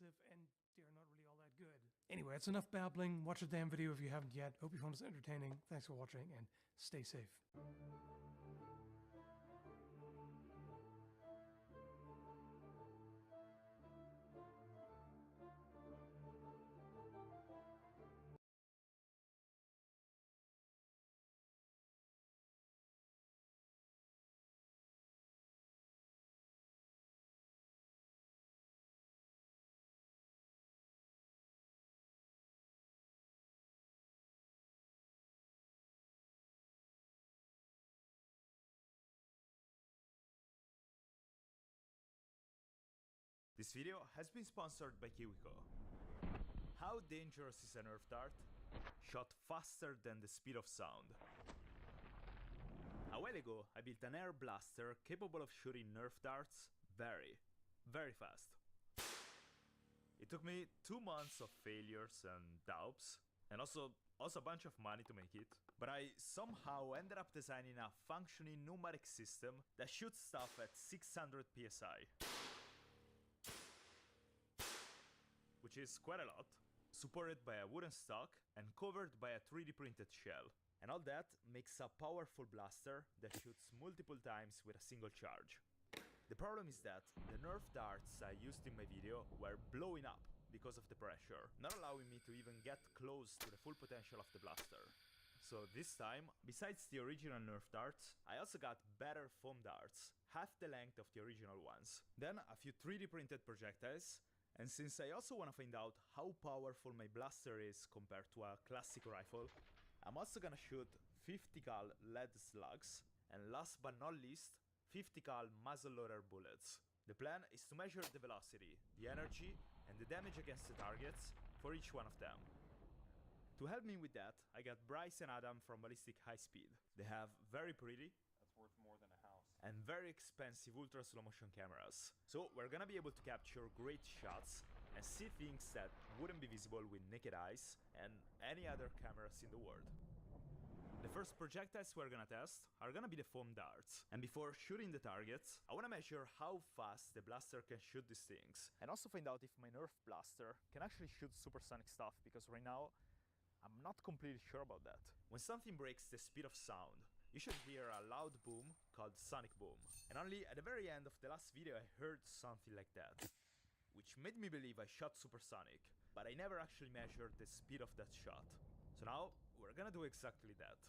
expensive and they're not really all that good. Anyway, it's enough babbling. Watch the damn video if you haven't yet. Hope you found this entertaining. Thanks for watching and stay safe. This video has been sponsored by KiwiCo. How dangerous is a Nerf dart? Shot faster than the speed of sound. A while ago, I built an air blaster capable of shooting Nerf darts very, very fast. It took me 2 months of failures and doubts, and also a bunch of money to make it, but I somehow ended up designing a functioning numeric system that shoots stuff at 600 psi. Which is quite a lot, supported by a wooden stock and covered by a 3D printed shell. And all that makes a powerful blaster that shoots multiple times with a single charge. The problem is that the Nerf darts I used in my video were blowing up because of the pressure, not allowing me to even get close to the full potential of the blaster. So this time, besides the original Nerf darts, I also got better foam darts, half the length of the original ones. Then a few 3D printed projectiles. And since I also want to find out how powerful my blaster is compared to a classic rifle, I'm also gonna shoot 50 cal lead slugs, and last but not least, 50 cal muzzleloader bullets. The plan is to measure the velocity, the energy, and the damage against the targets for each one of them. To help me with that, I got Bryce and Adam from Ballistic High Speed. They have very pretty, that's worth more than a house, and very expensive ultra slow motion cameras. So we're gonna be able to capture great shots and see things that wouldn't be visible with naked eyes and any other cameras in the world. The first projectiles we're gonna test are gonna be the foam darts. And before shooting the targets, I wanna measure how fast the blaster can shoot these things. And also find out if my Nerf blaster can actually shoot supersonic stuff, because right now, I'm not completely sure about that. When something breaks the speed of sound, you should hear a loud boom called sonic boom. And only at the very end of the last video I heard something like that, which made me believe I shot supersonic, but I never actually measured the speed of that shot. So now, we're gonna do exactly that.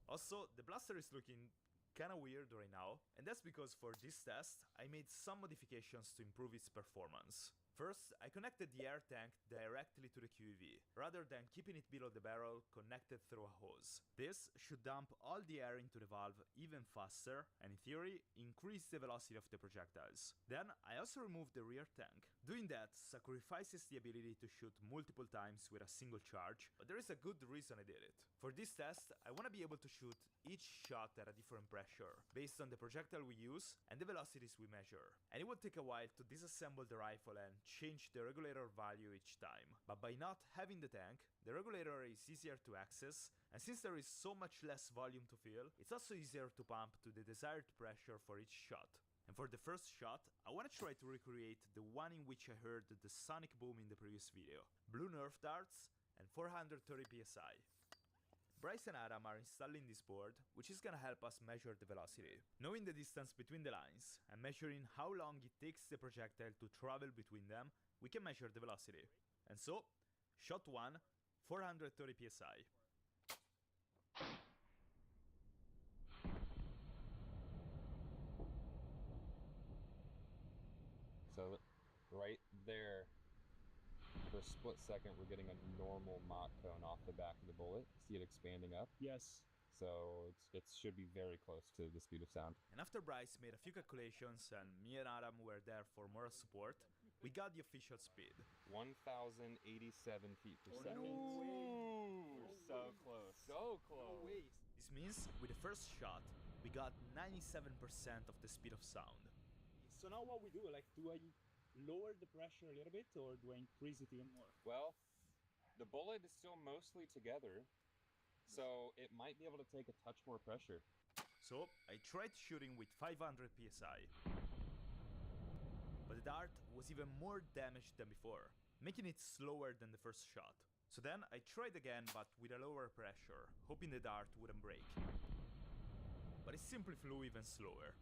Also, the blaster is looking kinda weird right now, and that's because for this test, I made some modifications to improve its performance. First, I connected the air tank directly to the QEV, rather than keeping it below the barrel connected through a hose. This should dump all the air into the valve even faster, and in theory, increase the velocity of the projectiles. Then, I also removed the rear tank. Doing that sacrifices the ability to shoot multiple times with a single charge, but there is a good reason I did it. For this test, I want to be able to shoot each shot at a different pressure, based on the projectile we use and the velocities we measure. And it would take a while to disassemble the rifle and change the regulator value each time. But by not having the tank, the regulator is easier to access, and since there is so much less volume to fill, it's also easier to pump to the desired pressure for each shot. And for the first shot, I want to try to recreate the one in which I heard the sonic boom in the previous video. Blue Nerf darts and 430 psi. Bryce and Adam are installing this board, which is gonna help us measure the velocity. Knowing the distance between the lines and measuring how long it takes the projectile to travel between them, we can measure the velocity. And so, shot 1, 430 psi. So right there, for a split second, we're getting a normal Mach cone off the back of the bullet. See it expanding up? Yes. So it should be very close to the speed of sound. And after Bryce made a few calculations and me and Adam were there for moral support, we got the official speed. 1,087 feet per second. Ooh, We're so close. So close. This means with the first shot, we got 97% of the speed of sound. So now what we do, like, do I lower the pressure a little bit or do I increase it even more? Well, the bullet is still mostly together, so it might be able to take a touch more pressure. So I tried shooting with 500 psi. But the the dart was even more damaged than before, making it slower than the first shot. So then I tried again, but with a lower pressure, hoping the dart wouldn't break. But it simply flew even slower.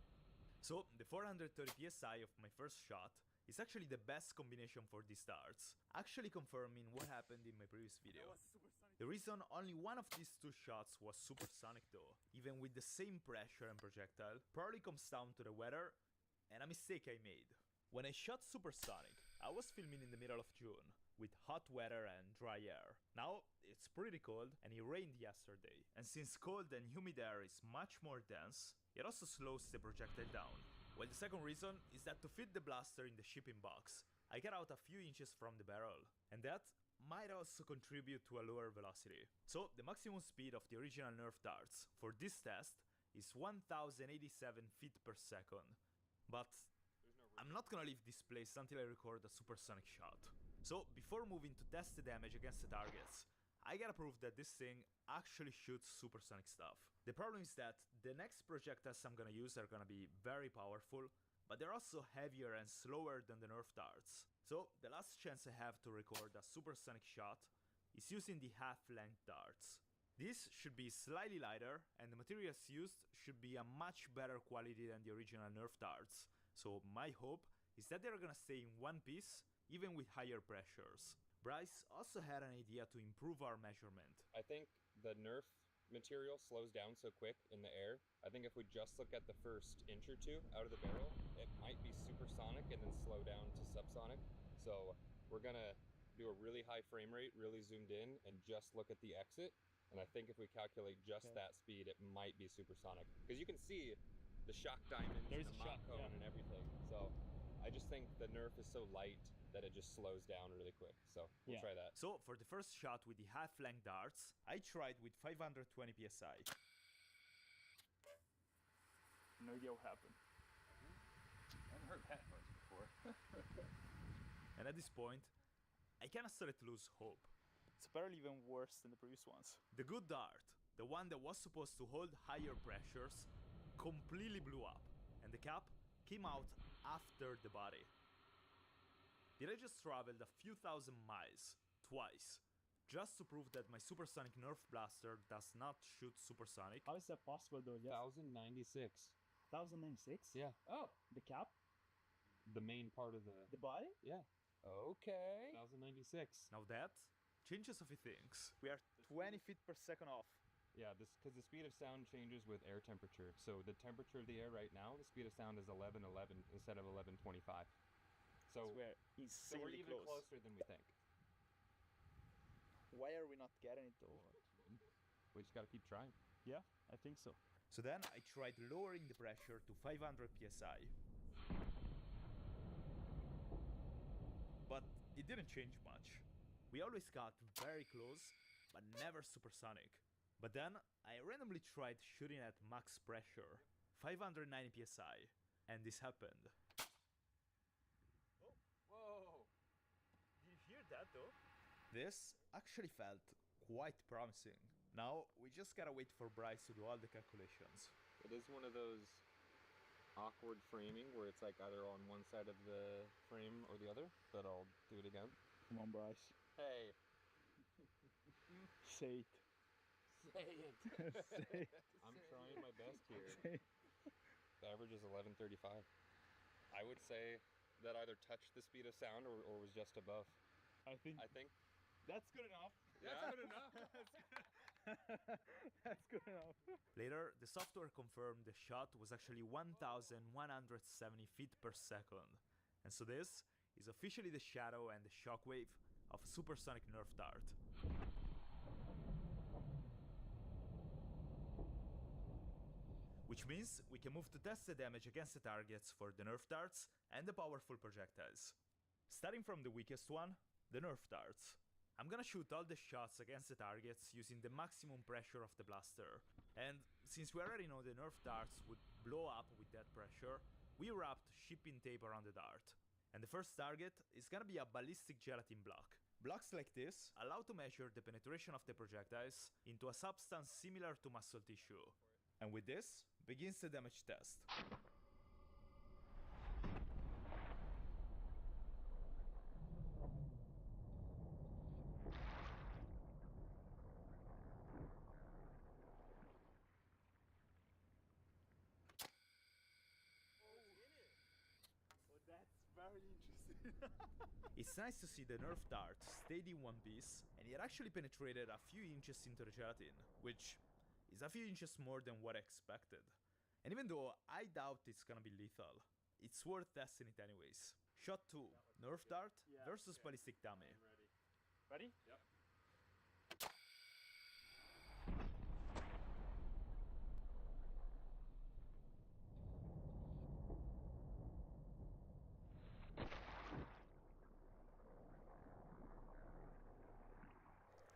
So the 430 psi of my first shot is actually the best combination for these darts, actually confirming what happened in my previous video. The reason only one of these two shots was supersonic though, even with the same pressure and projectile, probably comes down to the weather and a mistake I made. When I shot supersonic, I was filming in the middle of June, with hot weather and dry air. Now it's pretty cold and it rained yesterday, and since cold and humid air is much more dense, it also slows the projectile down. Well, the second reason is that to fit the blaster in the shipping box, I got out a few inches from the barrel, and that might also contribute to a lower velocity. So the maximum speed of the original Nerf darts for this test is 1087 feet per second. But I'm not gonna leave this place until I record a supersonic shot. So before moving to test the damage against the targets, I gotta prove that this thing actually shoots supersonic stuff. The problem is that the next projectiles I'm gonna use are gonna be very powerful, but they're also heavier and slower than the Nerf darts. So the last chance I have to record a supersonic shot is using the half-length darts. These should be slightly lighter, and the materials used should be a much better quality than the original Nerf darts. So my hope is that they're gonna stay in one piece, even with higher pressures. Bryce also had an idea to improve our measurement. I think the Nerf material slows down so quick in the air. I think if we just look at the first inch or two out of the barrel, it might be supersonic and then slow down to subsonic. So we're gonna do a really high frame rate, really zoomed in, and just look at the exit. And I think if we calculate just that speed, it might be supersonic. Because you can see the shock diamonds and the mach cone and everything. So I just think the Nerf is so light that it just slows down really quick. So we'll try that. So for the first shot with the half-length darts, I tried with 520 psi. No idea what happened. I haven't heard that noise before. And at this point, I kinda started to lose hope. It's apparently even worse than the previous ones. The good dart, the one that was supposed to hold higher pressures, completely blew up, and the cap came out after the body. Did I just traveled a few thousand miles, twice, just to prove that my supersonic Nerf blaster does not shoot supersonic? How is that possible though? 1096. 1096? Yeah. Oh, the cap? The main part of the... The body? Yeah. Okay. 1096. Now that changes a few things. We are 20 feet per second off. Yeah, this because the speed of sound changes with air temperature. So the temperature of the air right now, the speed of sound is 1111 instead of 1125. So we're we're even closer than we think. Why are we not getting it though? We just gotta keep trying. Yeah, I think so. So then I tried lowering the pressure to 500 psi. But it didn't change much. We always got very close, but never supersonic. But then I randomly tried shooting at max pressure, 590 psi, and this happened. Whoa! Did you hear that though? This actually felt quite promising. Now we just gotta wait for Bryce to do all the calculations. It is one of those awkward framing where it's like either on one side of the frame or the other, but I'll do it again. Come on, Bryce. Hey! Say it. Say it! Say it. I'm trying my best here. Say it. The average is 1135. I would say that either touched the speed of sound or was just above. I think that's good enough. That's good enough. That's good enough. Later, the software confirmed the shot was actually 1170 feet per second. And so this is officially the shadow and the shockwave of a supersonic Nerf dart. Which means we can move to test the damage against the targets for the Nerf darts and the powerful projectiles. Starting from the weakest one, the Nerf darts. I'm gonna shoot all the shots against the targets using the maximum pressure of the blaster. And since we already know the Nerf darts would blow up with that pressure, we wrapped shipping tape around the dart. And the first target is gonna be a ballistic gelatin block. Blocks like this allow to measure the penetration of the projectiles into a substance similar to muscle tissue. And with this, begins the damage test. It's nice to see the Nerf dart stayed in one piece, and it actually penetrated a few inches into the gelatin, which is a few inches more than what I expected. And even though I doubt it's gonna be lethal, it's worth testing it anyways. Shot 2, Nerf dart versus ballistic dummy. Ready? Yep.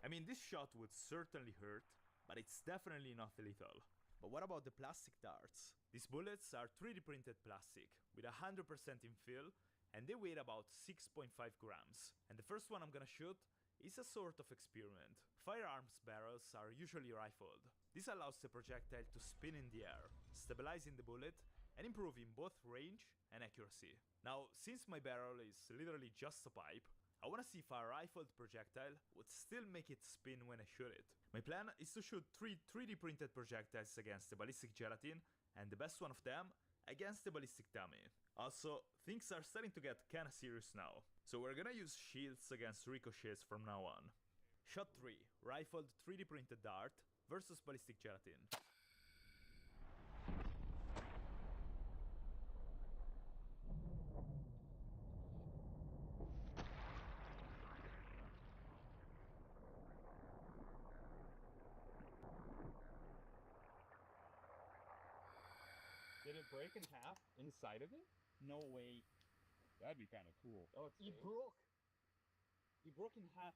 I mean, this shot would certainly hurt, but it's definitely not lethal. But what about the plastic darts? These bullets are 3D printed plastic, with 100% infill, and they weigh about 6.5 grams. And the first one I'm gonna shoot is a sort of experiment. Firearms barrels are usually rifled. This allows the projectile to spin in the air, stabilizing the bullet and improving both range and accuracy. Now, since my barrel is literally just a pipe, I wanna see if a rifled projectile would still make it spin when I shoot it. My plan is to shoot 3 3D printed projectiles against the ballistic gelatin, and the best one of them against the ballistic dummy. Also, things are starting to get kinda serious now, so we're gonna use shields against ricochets from now on. Shot 3, rifled 3D printed dart versus ballistic gelatin. Did it break in half inside of it? No way. That'd be kind of cool. Oh, it's He fake. broke. He broke in half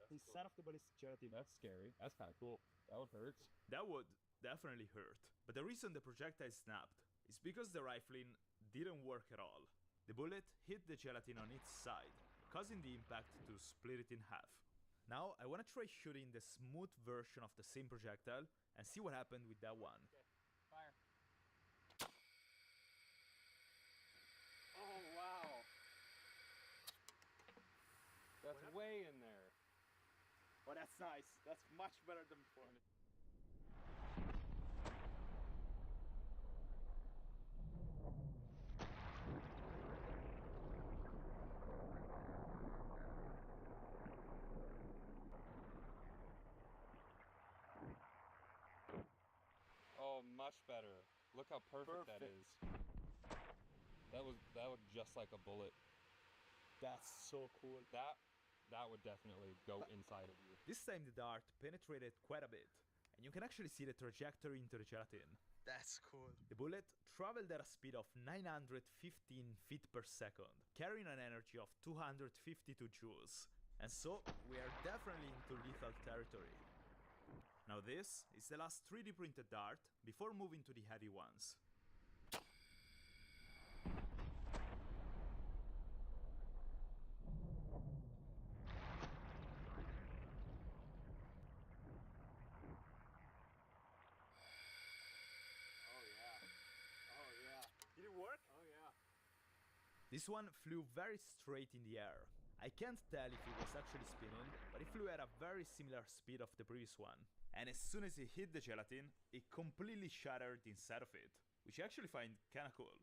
That's inside cool. of the ballistic gelatin. That's scary. That's kind of cool. That would hurt. That would definitely hurt. But the reason the projectile snapped is because the rifling didn't work at all. The bullet hit the gelatin on its side, causing the impact to split it in half. Now I wanna try shooting the smooth version of the same projectile and see what happened with that one. Fire. Oh, wow. That's way in there. Oh, that's nice. That's much better than before. Oh, much better. Look how perfect that Perfect. is. That looked just like a bullet. That's so cool. That would definitely go inside of you. This time the dart penetrated quite a bit, and you can actually see the trajectory into the gelatin. That's cool. The bullet traveled at a speed of 915 feet per second, carrying an energy of 252 joules. And so, we are definitely into lethal territory. Now this is the last 3D printed dart before moving to the heavy ones. Oh yeah. Oh yeah. Did it work? Oh yeah. This one flew very straight in the air. I can't tell if it was actually spinning, but it flew at a very similar speed of the previous one. And as soon as it hit the gelatin, it completely shattered inside of it, which I actually find kinda cool.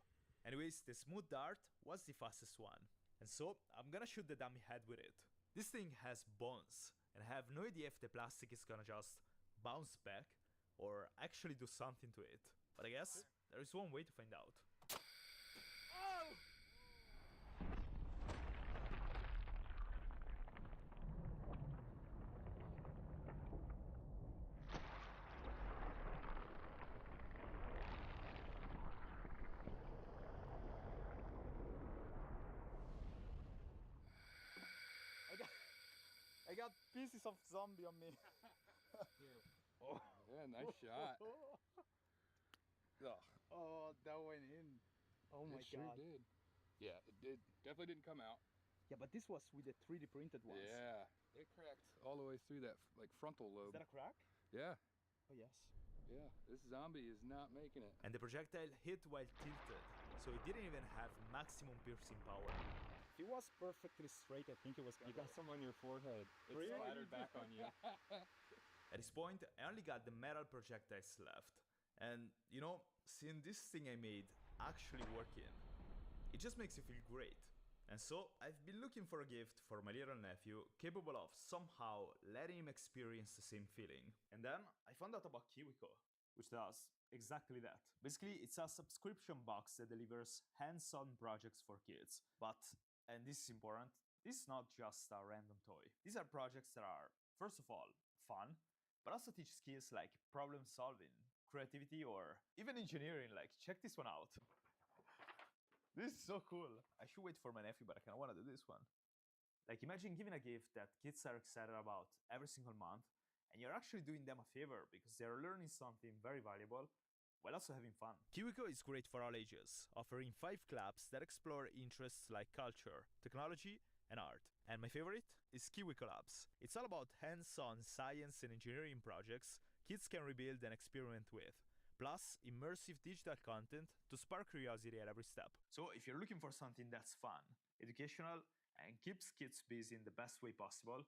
Anyways, the smooth dart was the fastest one. And so, I'm gonna shoot the dummy head with it. This thing has bones, and I have no idea if the plastic is gonna just bounce back, or actually do something to it. But I guess there is one way to find out. Oh! I got pieces of zombie on me. Oh, yeah, nice shot. Ugh, Oh, that went in. Oh my it sure god. did. Yeah, it did. Definitely didn't come out. Yeah, but this was with the 3D printed ones. Yeah, it cracked all the way through that like frontal Is lobe. that a crack? Yeah, Oh yes. yeah. This zombie is not making it. And the projectile hit while tilted, so it didn't even have maximum piercing power. If it was perfectly straight, I think it was You got some on your forehead. It Really? splattered back on you. At this point, I only got the metal projectiles left. And, you know, seeing this thing I made actually working, it just makes you feel great. And so I've been looking for a gift for my little nephew capable of somehow letting him experience the same feeling. And then I found out about KiwiCo, which does exactly that. Basically, it's a subscription box that delivers hands-on projects for kids. But, and this is important, this is not just a random toy. These are projects that are, first of all, fun, but also teach skills like problem solving, creativity, or even engineering. Like, check this one out. This is so cool. I should wait for my nephew, but I kind of want to do this one. Like, imagine giving a gift that kids are excited about every single month, and you're actually doing them a favor because they're learning something very valuable while also having fun. KiwiCo is great for all ages, offering 5 clubs that explore interests like culture, technology, and art. And my favorite is KiwiCo Labs. It's all about hands-on science and engineering projects kids can rebuild and experiment with, plus immersive digital content to spark curiosity at every step. So if you're looking for something that's fun, educational, and keeps kids busy in the best way possible,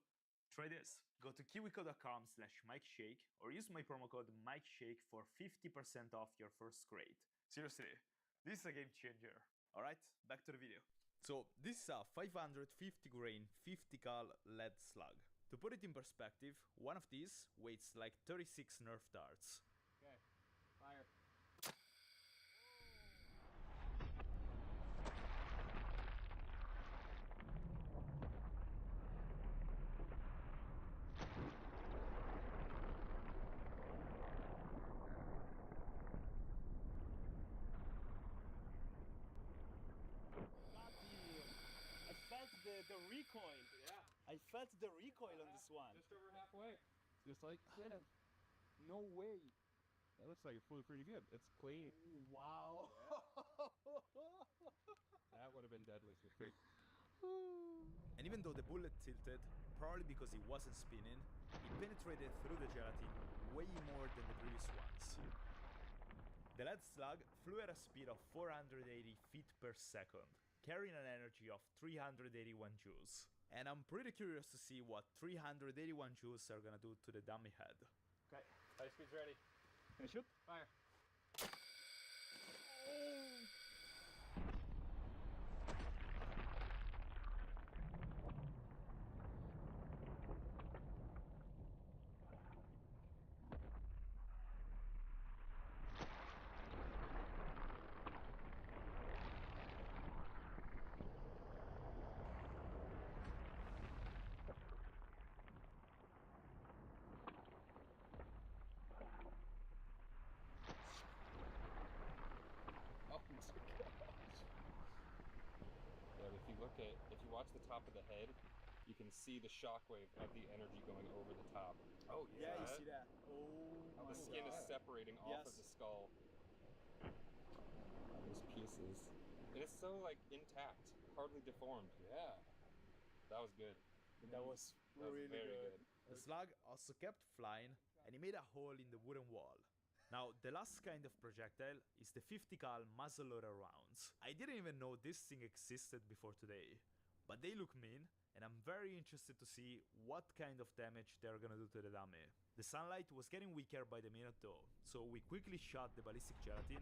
try this. Go to kiwico.com/MikeShake or use my promo code MikeShake for 50% off your first crate. Seriously, this is a game changer. Alright, back to the video. So this is a 550 grain 50 cal lead slug. To put it in perspective, one of these weighs like 36 Nerf darts. Okay, fire. The recoil. Yeah. I felt the recoil on this one. Just over halfway. Just like that. No way. That looks like it flew pretty good. It's clean. Wow. That would have been deadly. And even though the bullet tilted, probably because it wasn't spinning, it penetrated through the gelatin way more than the previous ones. The lead slug flew at a speed of 480 feet per second, carrying an energy of 381 joules. And I'm pretty curious to see what 381 joules are gonna do to the dummy head. Okay, high speed's ready. Can I shoot? Fire. Oh my gosh. Yeah, if you watch the top of the head, you can see the shockwave of the energy going over the top. Oh Yeah, you see that? How Oh the skin is separating off of Yes. the skull. Those pieces. And it's so like intact, hardly deformed. Yeah. That was good. That was That was really very good. The slug also kept flying, and he made a hole in the wooden wall. Now, the last kind of projectile is the 50 cal muzzleloader rounds. I didn't even know this thing existed before today, but they look mean, and I'm very interested to see what kind of damage they're gonna do to the dummy. The sunlight was getting weaker by the minute though, so we quickly shot the ballistic gelatin,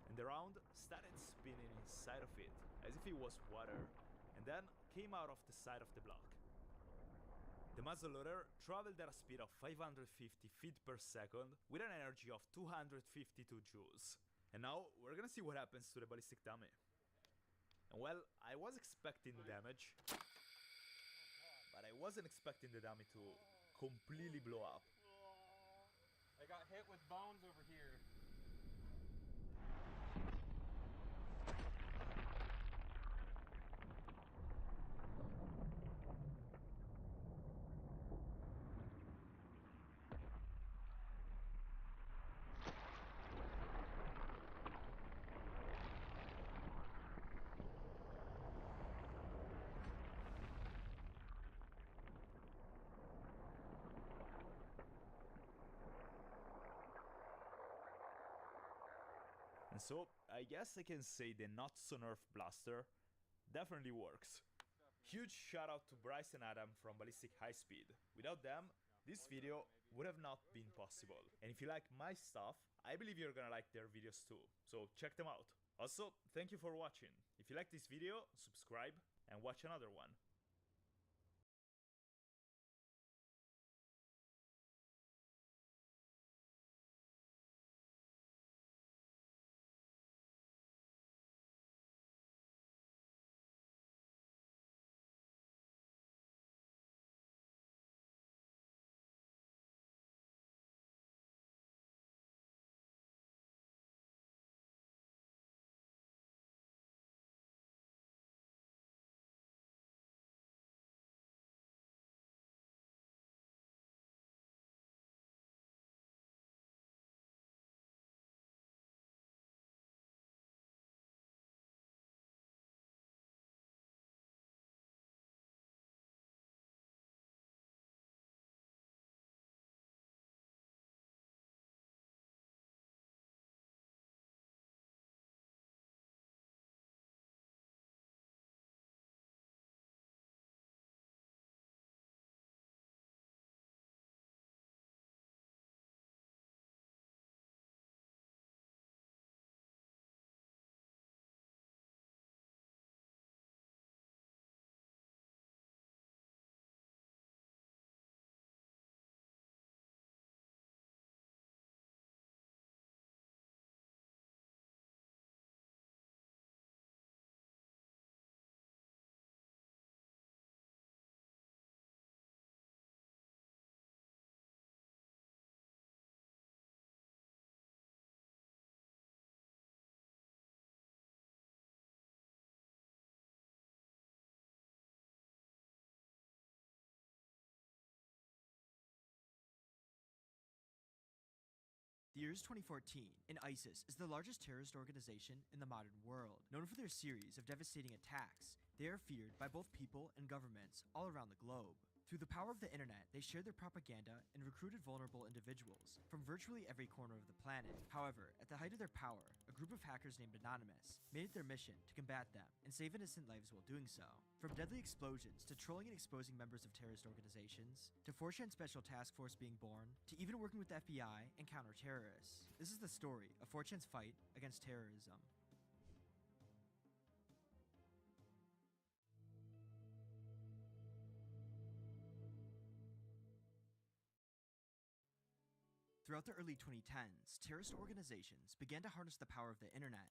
and the round started spinning inside of it, as if it was water, and then came out of the side of the block. The muzzleloader traveled at a speed of 550 feet per second with an energy of 252 joules. And now we're gonna see what happens to the ballistic dummy. And well, I was expecting damage, but I wasn't expecting the dummy to completely blow up. I got hit with bones over here. And so, I guess I can say the not so nerf blaster definitely works. Huge shout out to Bryce and Adam from Ballistic High Speed. Without them, this video would have not been possible. And if you like my stuff, I believe you're gonna like their videos too. So check them out. Also, thank you for watching. If you like this video, subscribe and watch another one. The year is 2014, and ISIS is the largest terrorist organization in the modern world. Known for their series of devastating attacks, they are feared by both people and governments all around the globe. Through the power of the internet, they shared their propaganda and recruited vulnerable individuals from virtually every corner of the planet. However, at the height of their power, a group of hackers named Anonymous made it their mission to combat them and save innocent lives while doing so. From deadly explosions to trolling and exposing members of terrorist organizations, to 4chan Special Task Force being born, to even working with the FBI and counter-terrorists. This is the story of 4chan's fight against terrorism. Throughout the early 2010s, terrorist organizations began to harness the power of the internet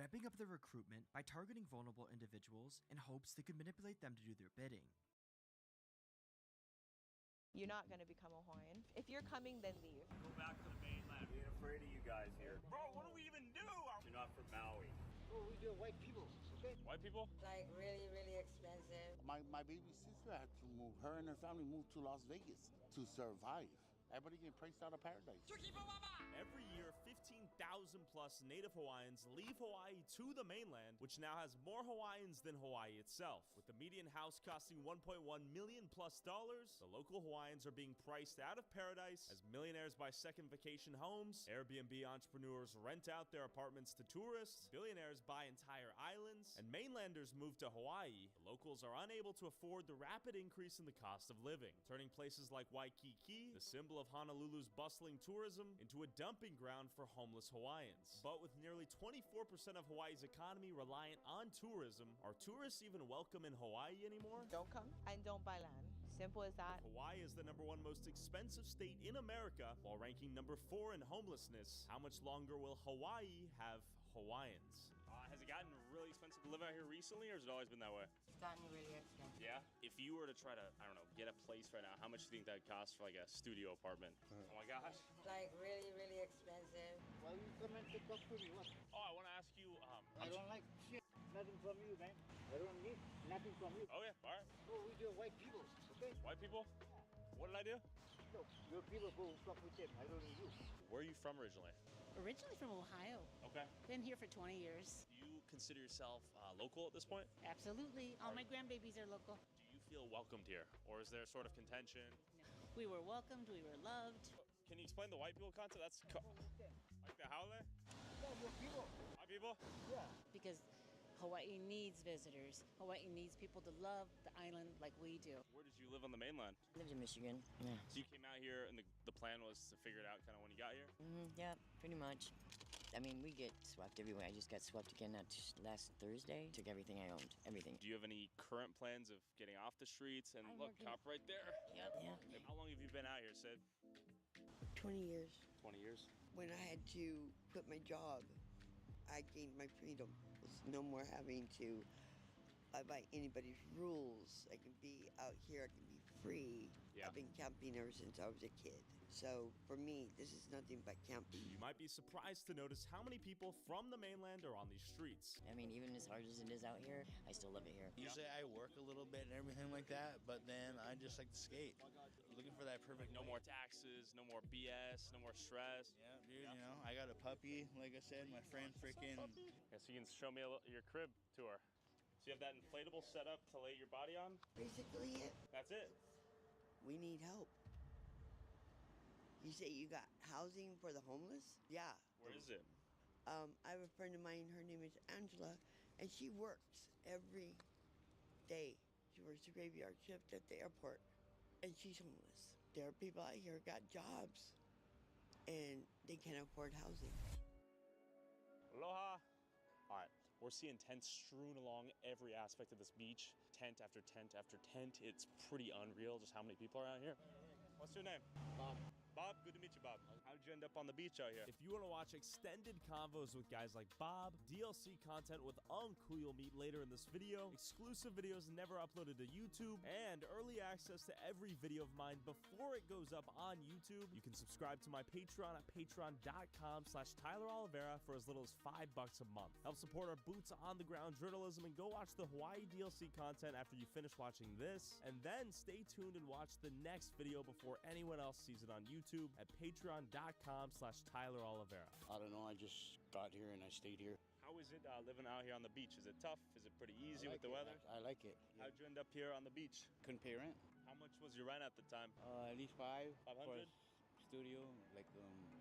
ramping up their recruitment by targeting vulnerable individuals in hopes they could manipulate them to do their bidding. You're not going to become a Hawaiian. If you're coming, then leave. Go back to the mainland. We ain't afraid of you guys here. Bro, what do we even do? You're not from Maui. Oh, we do white people, okay? White people? Like really, really expensive. My baby sister had to move. Her and her family moved to Las Vegas to survive. Everybody getting priced out of paradise. Every year, 15,000 plus Native Hawaiians leave Hawaii to the mainland, which now has more Hawaiians than Hawaii itself. With the median house costing $1.1 million plus, the local Hawaiians are being priced out of paradise as millionaires buy second vacation homes, Airbnb entrepreneurs rent out their apartments to tourists, billionaires buy entire islands, and mainlanders move to Hawaii. The locals are unable to afford the rapid increase in the cost of living, turning places like Waikiki, the symbol of Honolulu's bustling tourism, into a dumping ground for homeless Hawaiians. But with nearly 24% of Hawaii's economy reliant on tourism, are tourists even welcome in Hawaii anymore? Don't come and don't buy land. Simple as that. Hawaii is the #1 most expensive state in America, while ranking #4 in homelessness. How much longer will Hawaii have Hawaiians? Has it gotten really expensive to live out here recently, or has it always been that way? It's gotten really expensive. Yeah? If you were to try to, I don't know, get a place right now, how much do you think that would cost for like a studio apartment? Oh my gosh. Like really, really expensive. Why you come and pick up for me? What? Oh, I want to ask you, I don't like shit. Nothing from you, man. I don't need nothing from you. Oh yeah, all right. Oh, we do white people, okay? White people? What did I do? No, your people go fuck with them. I don't need you. Where are you from originally? Originally from Ohio. Okay. Been here for 20 years. Do you consider yourself local at this point? Absolutely. All my grandbabies are local. Do you feel welcomed here, or is there sort of contention? We were welcomed. We were loved. Can you explain the white people concept? That's like the haole? Yeah, your people. My people? Yeah. Because Hawaii needs visitors. Hawaii needs people to love the island like we do. Where did you live on the mainland? Lived in Michigan. Yeah. So you came out here, and the plan was to figure it out kind of when you got here? Yeah, pretty much. I mean, we get swept everywhere. I just got swept again last Thursday. Took everything I owned, everything. Do you have any current plans of getting off the streets? And look, cop right there. Yep. Yeah. How long have you been out here, Sid? 20 years. 20 years. When I had to quit my job, I gained my freedom. It was no more having to by anybody's rules. I can be out here. I can be free. Yeah. I've been camping ever since I was a kid. So for me, this is nothing but camping. You might be surprised to notice how many people from the mainland are on these streets. I mean, even as hard as it is out here, I still love it here. Usually I work a little bit and everything like that, but then I just like to skate. Looking for that perfect. No more taxes, no more BS, no more stress. Yeah, dude, you know, I got a puppy, like I said, my friend freaking. Yeah, so you can show me your crib tour. So you have that inflatable setup to lay your body on? Basically it. That's it. We need help. You say you got housing for the homeless? Yeah. Where is it? I have a friend of mine, her name is Angela, and she works every day. She works the graveyard shift at the airport, and she's homeless. There are people out here who got jobs, and they can't afford housing. Aloha. All right, we're seeing tents strewn along every aspect of this beach. Tent after tent after tent. It's pretty unreal just how many people are out here. What's your name? Bob. Bob, good to meet you, Bob. How'd you end up on the beach out here? If you want to watch extended convos with guys like Bob, DLC content with Uncle you'll meet later in this video, exclusive videos never uploaded to YouTube, and early access to every video of mine before it goes up on YouTube, you can subscribe to my Patreon at patreon.com/TylerOliveira for as little as $5 a month. Help support our boots on the ground journalism and go watch the Hawaii DLC content after you finish watching this, and then stay tuned and watch the next video before anyone else sees it on YouTube at patreon.com/TylerOliveira. I don't know, I just got here and I stayed here. How is it living out here on the beach? Is it tough? Is it pretty easy with the weather? I like it. How'd you end up here on the beach? Couldn't pay rent. How much was your rent at the time? At least 500 for 500? a studio, like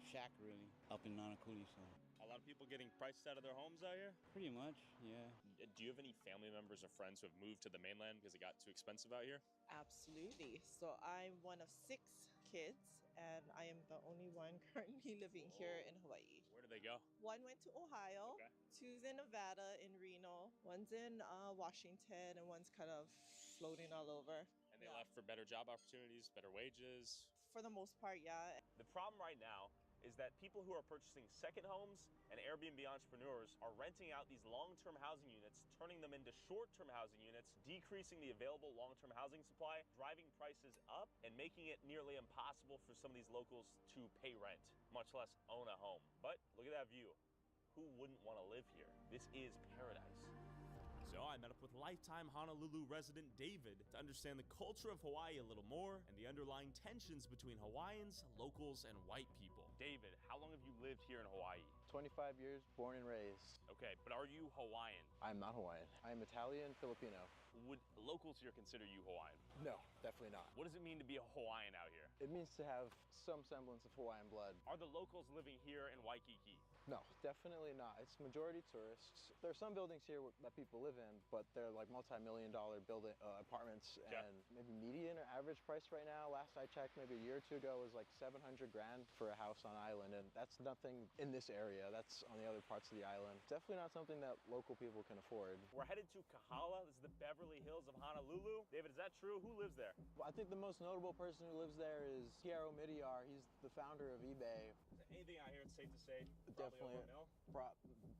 shack really, up in Nanakuli, so. A lot of people getting priced out of their homes out here? Pretty much, yeah. Do you have any family members or friends who have moved to the mainland because it got too expensive out here? Absolutely. So I'm one of 6 kids, and I am the only one currently living here in Hawaii. Where do they go? One went to Ohio, Okay. 2's in Nevada in Reno, one's in Washington, and one's kind of floating all over. And they left for better job opportunities, better wages? For the most part, yeah. The problem right now is that people who are purchasing second homes and Airbnb entrepreneurs are renting out these long-term housing units, turning them into short-term housing units, decreasing the available long-term housing supply, driving prices up, and making it nearly impossible for some of these locals to pay rent, much less own a home. But look at that view. Who wouldn't want to live here? This is paradise. So I met up with lifetime Honolulu resident David to understand the culture of Hawaii a little more and the underlying tensions between Hawaiians, locals, and white people. David, how long have you lived here in Hawaii? 25 years, born and raised. Okay, but are you Hawaiian? I'm not Hawaiian. I'm Italian, Filipino. Would locals here consider you Hawaiian? No, definitely not. What does it mean to be a Hawaiian out here? It means to have some semblance of Hawaiian blood. Are the locals living here in Waikiki? No, definitely not. It's majority tourists. There are some buildings here that people live in, but they're like multi-million-dollar building apartments, and maybe median or average price right now, last I checked maybe a year or two ago, was like $700 grand for a house on island, and that's nothing in this area. That's on the other parts of the island. Definitely not something that local people can afford. We're headed to Kahala. This is the Beverly Hills of Honolulu. David, is that true? Who lives there? Well, I think the most notable person who lives there is Piero Midyar. He's the founder of eBay. Anything out here, it's safe to say, Definitely over a mil?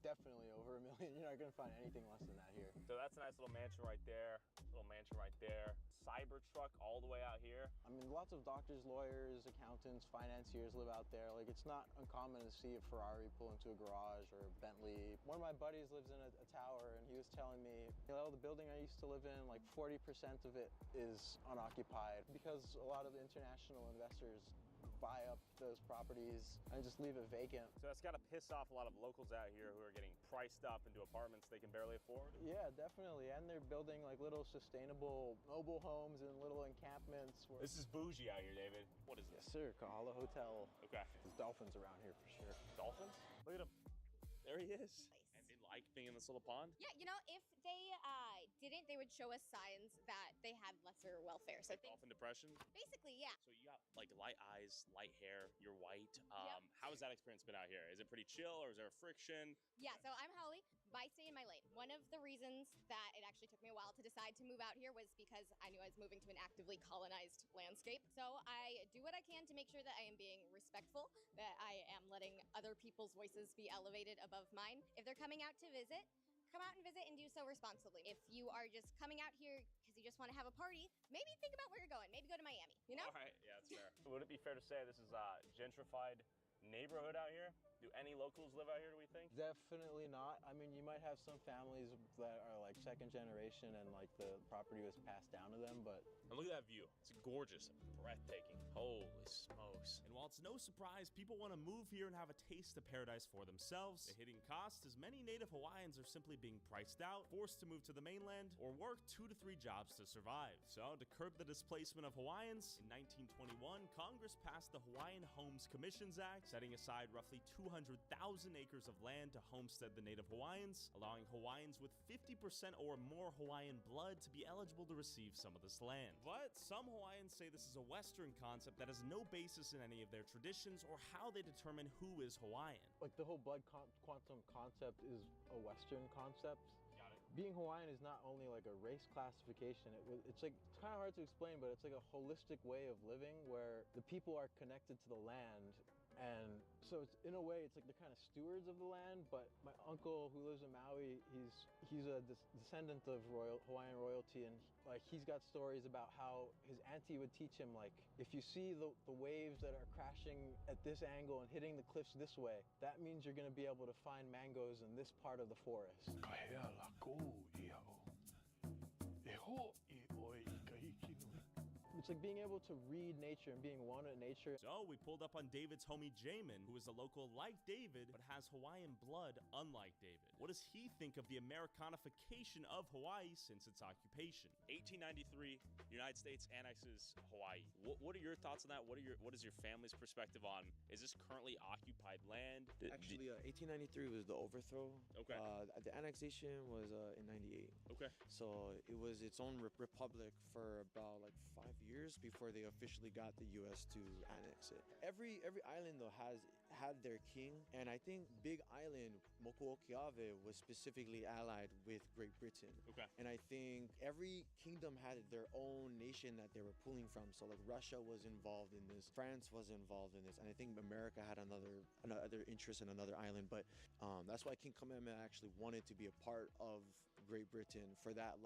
Definitely over $1 million. You're not gonna find anything less than that here. So that's a nice little mansion right there. Little mansion right there. Cybertruck all the way out here. I mean, lots of doctors, lawyers, accountants, financiers live out there. Like, it's not uncommon to see a Ferrari pull into a garage or a Bentley. One of my buddies lives in a tower, and he was telling me, you know, the building I used to live in, like 40% of it is unoccupied because a lot of the international investors buy up those properties and just leave it vacant. So that's got to piss off a lot of locals out here who are getting priced up into apartments they can barely afford. Yeah, definitely. And they're building like little sustainable mobile homes and little encampments. This is bougie out here, David. What is this? Yes, sir. Kahala Hotel. Okay. There's dolphins around here for sure. Dolphins? Look at him. There he is. And they like being in this little pond? Yeah, you know, if they didn't, they would show us signs that they had lesser welfare. So like dolphin depression? Basically, yeah. So you got like light eyes, light hair, you're white. How has that experience been out here? Is it pretty chill or is there friction? Yeah, so I'm Holly. I stay in my lane. One of the reasons that it actually took me a while to decide to move out here was because I knew I was moving to an actively colonized landscape. So I do what I can to make sure that I am being respectful, that I am letting other people's voices be elevated above mine. If they're coming out to visit, come out and visit and do so responsibly. If you are just coming out here because you just want to have a party, maybe think about where you're going. Maybe go to Miami, you know? All right, yeah, that's fair. Would it be fair to say this is a gentrified neighborhood out here? Do any locals live out here, do we think? Definitely not. I mean, you might have some families that are like second generation and like the property was passed down to them, but... And look at that view. It's gorgeous and breathtaking. Holy smokes. And while it's no surprise people want to move here and have a taste of paradise for themselves, the hidden cost is many native Hawaiians are simply being priced out, forced to move to the mainland, or work 2 to 3 jobs to survive. So, to curb the displacement of Hawaiians, in 1921, Congress passed the Hawaiian Homes Commissions Act, setting aside roughly 200,000 acres of land to homestead the native Hawaiians, allowing Hawaiians with 50% or more Hawaiian blood to be eligible to receive some of this land. But some Hawaiians say this is a Western concept that has no basis in any of their traditions or how they determine who is Hawaiian. Like the whole blood quantum concept is a Western concept. Got it. Being Hawaiian is not only like a race classification, it's kind of hard to explain, but it's like a holistic way of living where the people are connected to the land. And so it's, in a way, it's like they're kind of stewards of the land, but my uncle who lives in Maui, he's a descendant of Hawaiian royalty, and like he's got stories about how his auntie would teach him, like, if you see the waves that are crashing at this angle and hitting the cliffs this way, that means you're gonna be able to find mangoes in this part of the forest. It's like being able to read nature and being one with nature. So we pulled up on David's homie Jamin, who is a local like David, but has Hawaiian blood unlike David. What does he think of the Americanification of Hawaii since its occupation? 1893, United States annexes Hawaii. What are your thoughts on that? What is your family's perspective on, is this currently occupied land? Actually, 1893 was the overthrow. Okay. The annexation was in 98. Okay. So it was its own republic for about like 5 years. years before they officially got the U.S. to annex it. Every island though had their king, and I think Big Island Mokuokiave was specifically allied with Great Britain. Okay. And I think every kingdom had their own nation that they were pulling from. So like Russia was involved in this, France was involved in this, and I think America had another interest in another island. But that's why King Kamehameha actually wanted to be a part of Great Britain for that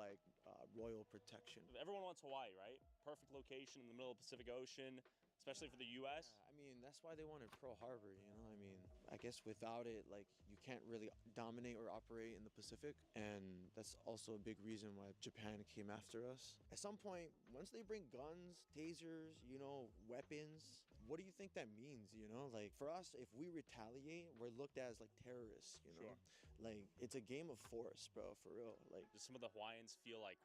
royal protection. Everyone wants Hawaii, right? Perfect location in the middle of the Pacific Ocean, especially for the U.S. Yeah, I mean, that's why they wanted Pearl Harbor, you know? I mean, I guess without it, like, you can't really dominate or operate in the Pacific. And that's also a big reason why Japan came after us. At some point, once they bring guns, tasers, you know, weapons, what do you think that means, you know? Like, for us, if we retaliate, we're looked at as, like, terrorists, you know? Sure. Like, it's a game of force, bro, for real. Like, Some of the Hawaiians feel like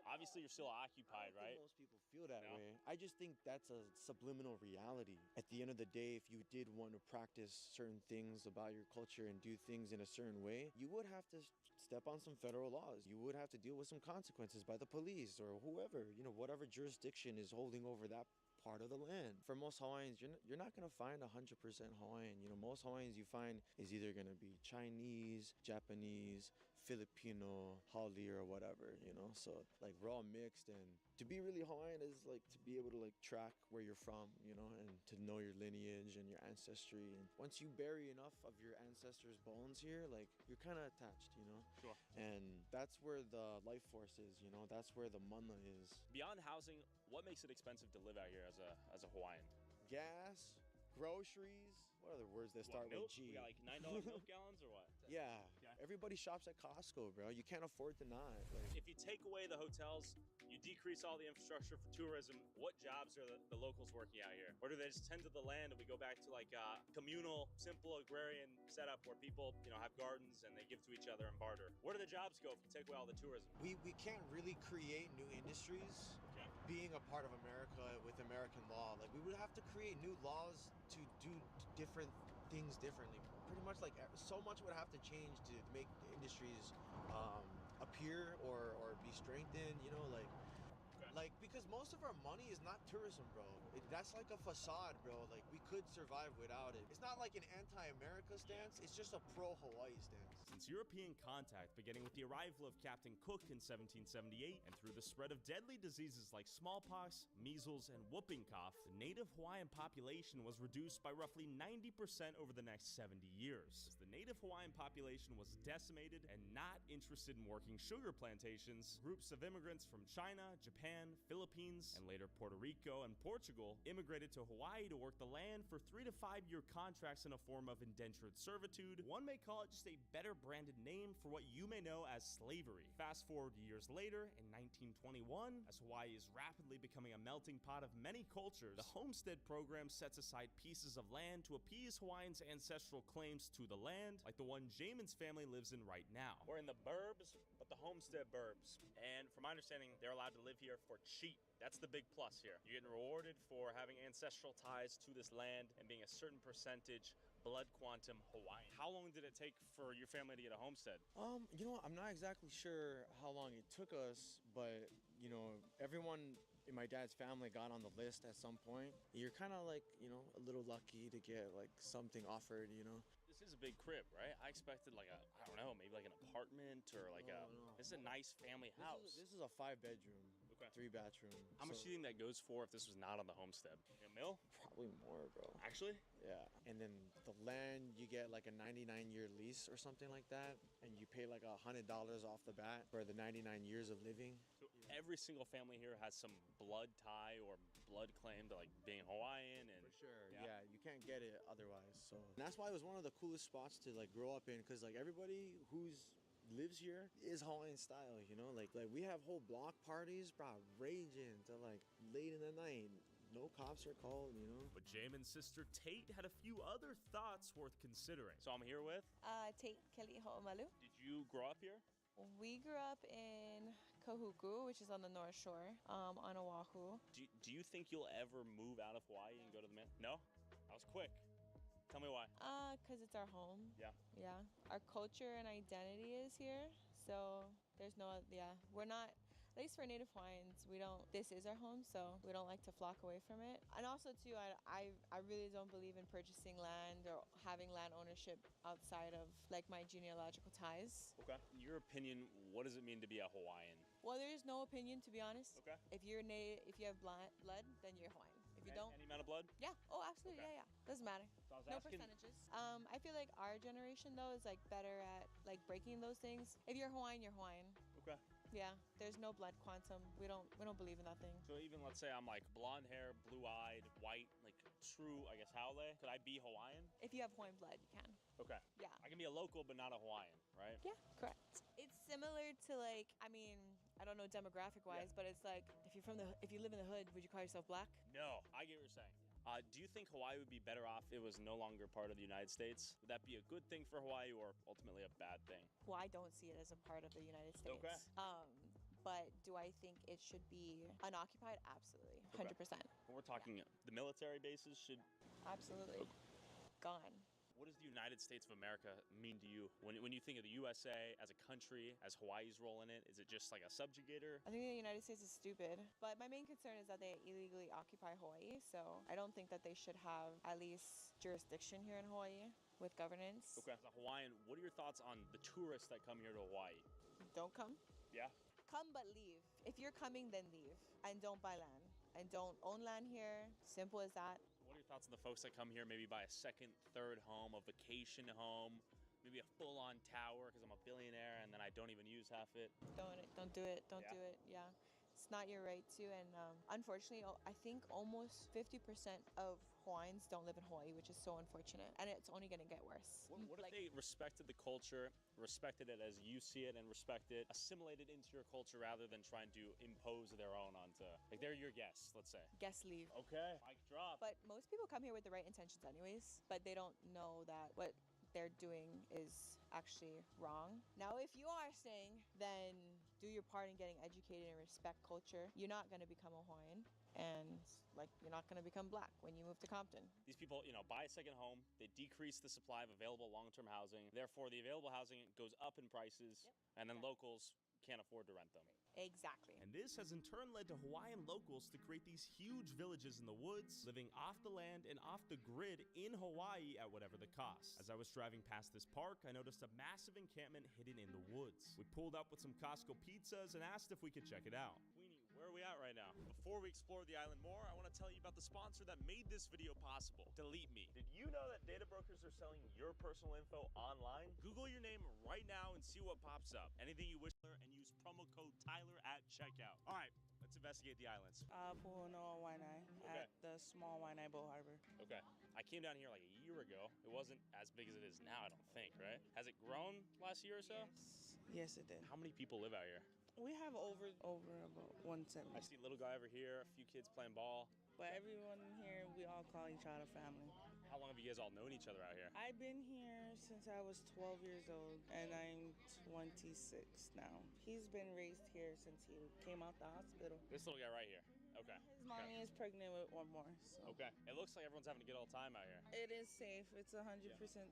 obviously you're still occupied, right? most people feel that way. I just think that's a subliminal reality. At the end of the day, if you did want to practice certain things about your culture and do things in a certain way, you would have to step on some federal laws. You would have to deal with some consequences by the police or whoever, you know, whatever jurisdiction is holding over that part of the land. For most Hawaiians, you're not going to find 100% Hawaiian. You know, most Hawaiians you find is either going to be Chinese, Japanese, Filipino, Hali, or whatever, you know? So, like, we're all mixed, and to be really Hawaiian is, like, to be able to, like, track where you're from, you know, and to know your lineage and your ancestry. And once you bury enough of your ancestors' bones here, like, you're kind of attached, you know? Sure. And that's where the life force is, you know? That's where the mana is. Beyond housing, what makes it expensive to live out here as a Hawaiian? Gas, groceries. What other words that start with G? We got like $9 milk gallons or what? Yeah. Everybody shops at Costco, bro. You can't afford to not. Like, if you take away the hotels, you decrease all the infrastructure for tourism, what jobs are the locals working out here? Or do they just tend to the land and we go back to like a communal, simple agrarian setup where people, you know, have gardens and they give to each other and barter? Where do the jobs go if you take away all the tourism? We can't really create new industries being a part of America with American law. Like, we would have to create new laws to do different things differently. Pretty much like so much would have to change to make the industries appear or be strengthened, you know, like because most of our money is not tourism, bro. That's like a facade, bro. Like, we could survive without it. It's not like an anti-America stance, it's just a pro-Hawaii stance. Since European contact, beginning with the arrival of Captain Cook in 1778 and through the spread of deadly diseases like smallpox, measles, and whooping cough, the native Hawaiian population was reduced by roughly 90% over the next 70 years. As the native Hawaiian population was decimated and not interested in working sugar plantations, groups of immigrants from China, Japan, Philippines, and later Puerto Rico and Portugal immigrated to Hawaii to work the land for 3 to 5 year contracts in a form of indentured servitude. One may call it just a better branded name for what you may know as slavery. Fast forward years later, in 1921, as Hawaii is rapidly becoming a melting pot of many cultures, the homestead program sets aside pieces of land to appease Hawaiians' ancestral claims to the land, like the one Jamin's family lives in right now. We're in the burbs, but the homestead burbs. And from my understanding, they're allowed to live here for cheap. That's the big plus here. You're getting rewarded for having ancestral ties to this land and being a certain percentage blood quantum Hawaiian. How long did it take for your family to get a homestead? You know, I'm not exactly sure how long it took us, but, you know, everyone in my dad's family got on the list at some point. You're kind of like, you know, a little lucky to get like something offered, you know. This is a big crib, right? I expected like I don't know, maybe like an apartment or like this is a nice family house. This is a 5-bedroom, 3-bathroom. How much do you think that goes for if this was not on the homestead? A mil? Probably more, bro. Actually? Yeah. And then the land, you get like a 99-year lease or something like that, and you pay like $100 off the bat for the 99 years of living. So every single family here has some blood tie or blood claim to like being Hawaiian, and for sure, yeah, you can't get it otherwise. So and that's why it was one of the coolest spots to like grow up in, because like everybody who's lives here is Hawaiian style, you know, like we have whole block parties, bro, raging till like late in the night. No cops are called, you know. But Jamin's sister Tate had a few other thoughts worth considering. So I'm here with Tate Kelly Ho'omalu. Did you grow up here? We grew up in Kahuku, which is on the North Shore, on Oahu. Do you think you'll ever move out of Hawaii and go to the mainland? No? That was quick. Tell me why. Because it's our home. Yeah. Yeah. Our culture and identity is here. So there's no, we're not, At least for Native Hawaiians, we don't. This is our home, so we don't like to flock away from it. And also, too, I really don't believe in purchasing land or having land ownership outside of like my genealogical ties. Okay. In your opinion, what does it mean to be a Hawaiian? Well, there's no opinion, to be honest. Okay. If you have blood, then you're Hawaiian. If you don't, any amount of blood? Yeah. Oh, absolutely. Okay. Yeah. Doesn't matter. So I was No asking- percentages. I feel like our generation though is like better at like breaking those things. If you're Hawaiian, you're Hawaiian. Okay. Yeah. There's no blood quantum. We don't believe in that thing. So even let's say I'm like blonde hair, blue-eyed, white, like true, I guess, Haole. Could I be Hawaiian? If you have Hawaiian blood, you can. Okay. Yeah. I can be a local, but not a Hawaiian, right? Yeah, correct. It's similar to like, I mean, I don't know demographic wise, but it's like if you live in the hood, would you call yourself black? No, I get what you're saying. Do you think Hawaii would be better off if it was no longer part of the United States? Would that be a good thing for Hawaii or ultimately a bad thing? Well, I don't see it as a part of the United States. Okay. But do I think it should be unoccupied? Absolutely. 100%. When we're talking the military bases should... Absolutely. Gone. What does the United States of America mean to you? When you think of the USA as a country, as Hawaii's role in it, is it just like a subjugator? I think the United States is stupid. But my main concern is that they illegally occupy Hawaii. So I don't think that they should have at least jurisdiction here in Hawaii with governance. Okay. As a Hawaiian, what are your thoughts on the tourists that come here to Hawaii? Don't come. Yeah? Come but leave. If you're coming, then leave. And don't buy land. And don't own land here. Simple as that. What are your thoughts on the folks that come here, maybe buy a second, third home, a vacation home, maybe a full-on tower because I'm a billionaire and then I don't even use half it? Don't do it. Don't do it. Yeah. It's not your right to. And unfortunately, I think almost 50% of Hawaiians don't live in Hawaii, which is so unfortunate. And it's only going to get worse. What if they respected the culture, respected it as you see it, and respect it, assimilated into your culture rather than trying to impose their own onto, like they're your guests, let's say. Guests leave. Okay. Mic drop. But most people come here with the right intentions anyways, but they don't know that what they're doing is actually wrong. Now, if you are staying, then do your part in getting educated and respect culture. You're not going to become a Hawaiian. And like you're not going to become black when you move to Compton. These people, buy a second home. They decrease the supply of available long-term housing. Therefore, the available housing goes up in prices, and then locals can't afford to rent them. Exactly. And this has in turn led to Hawaiian locals to create these huge villages in the woods, living off the land and off the grid in Hawaii at whatever the cost. As I was driving past this park, I noticed a massive encampment hidden in the woods. We pulled up with some Costco pizzas and asked if we could check it out. Where are we at right now? Before we explore the island more, I want to tell you about the sponsor that made this video possible, Delete Me. Did you know that data brokers are selling your personal info online? Google your name right now and see what pops up. Anything you wish and use promo code Tyler at checkout. All right, let's investigate the islands. Puhonua Waianae at the small Waianae Bow Harbor. Okay. I came down here like a year ago. It wasn't as big as it is now, I don't think, right? Has it grown last year or so? Yes, it did. How many people live out here? We have over about 170. I see a little guy over here, a few kids playing ball. But everyone here, we all call each other family. How long have you guys all known each other out here? I've been here since I was 12 years old, and I'm 26 now. He's been raised here since he came out the hospital. This little guy right here. Okay. His mommy is pregnant with one more. So. Okay. It looks like everyone's having a good old time out here. It is safe. It's 100%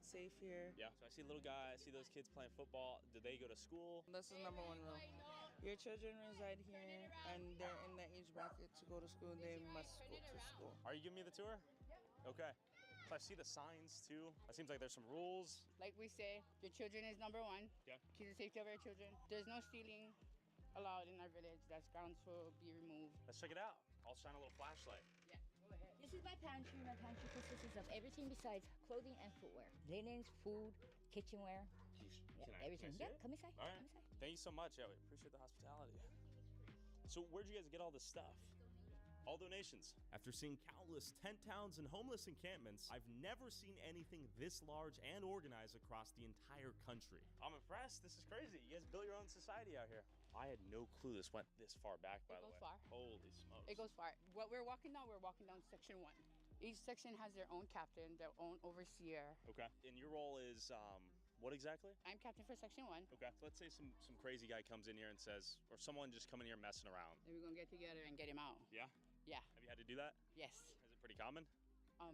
safe here. Yeah. So I see a little guy. I see those kids playing football. Do they go to school? That's the number one rule. Your children reside here, and they're in the age bracket to go to school. They must go to school. Are you giving me the tour? Okay. So I see the signs too. It seems like there's some rules. Like we say, your children is number one. Yeah. Keep the safety of our children. There's no stealing allowed in our village. That's grounds will be removed. Let's check it out. I'll shine a little flashlight. Yeah, go ahead. This is my pantry. My pantry consists of everything besides clothing and footwear. Linens, food, kitchenware. Everything. Can I see Yeah, it? come inside. All right. Come inside. Thank you so much. Yeah, we appreciate the hospitality. So where'd you guys get all this stuff? All donations. After seeing countless tent towns and homeless encampments, I've never seen anything this large and organized across the entire country. I'm impressed. This is crazy. You guys built your own society out here. I had no clue this went this far back, by the way. It goes far. Holy smokes. It goes far. What we're walking down section 1. Each section has their own captain, their own overseer. Okay. And your role is, what exactly? I'm captain for section 1. Okay. Let's say some crazy guy comes in here and says, or someone just coming here messing around. Then we're going to get together and get him out. Yeah? Yeah. Have you had to do that? Yes. Is it pretty common?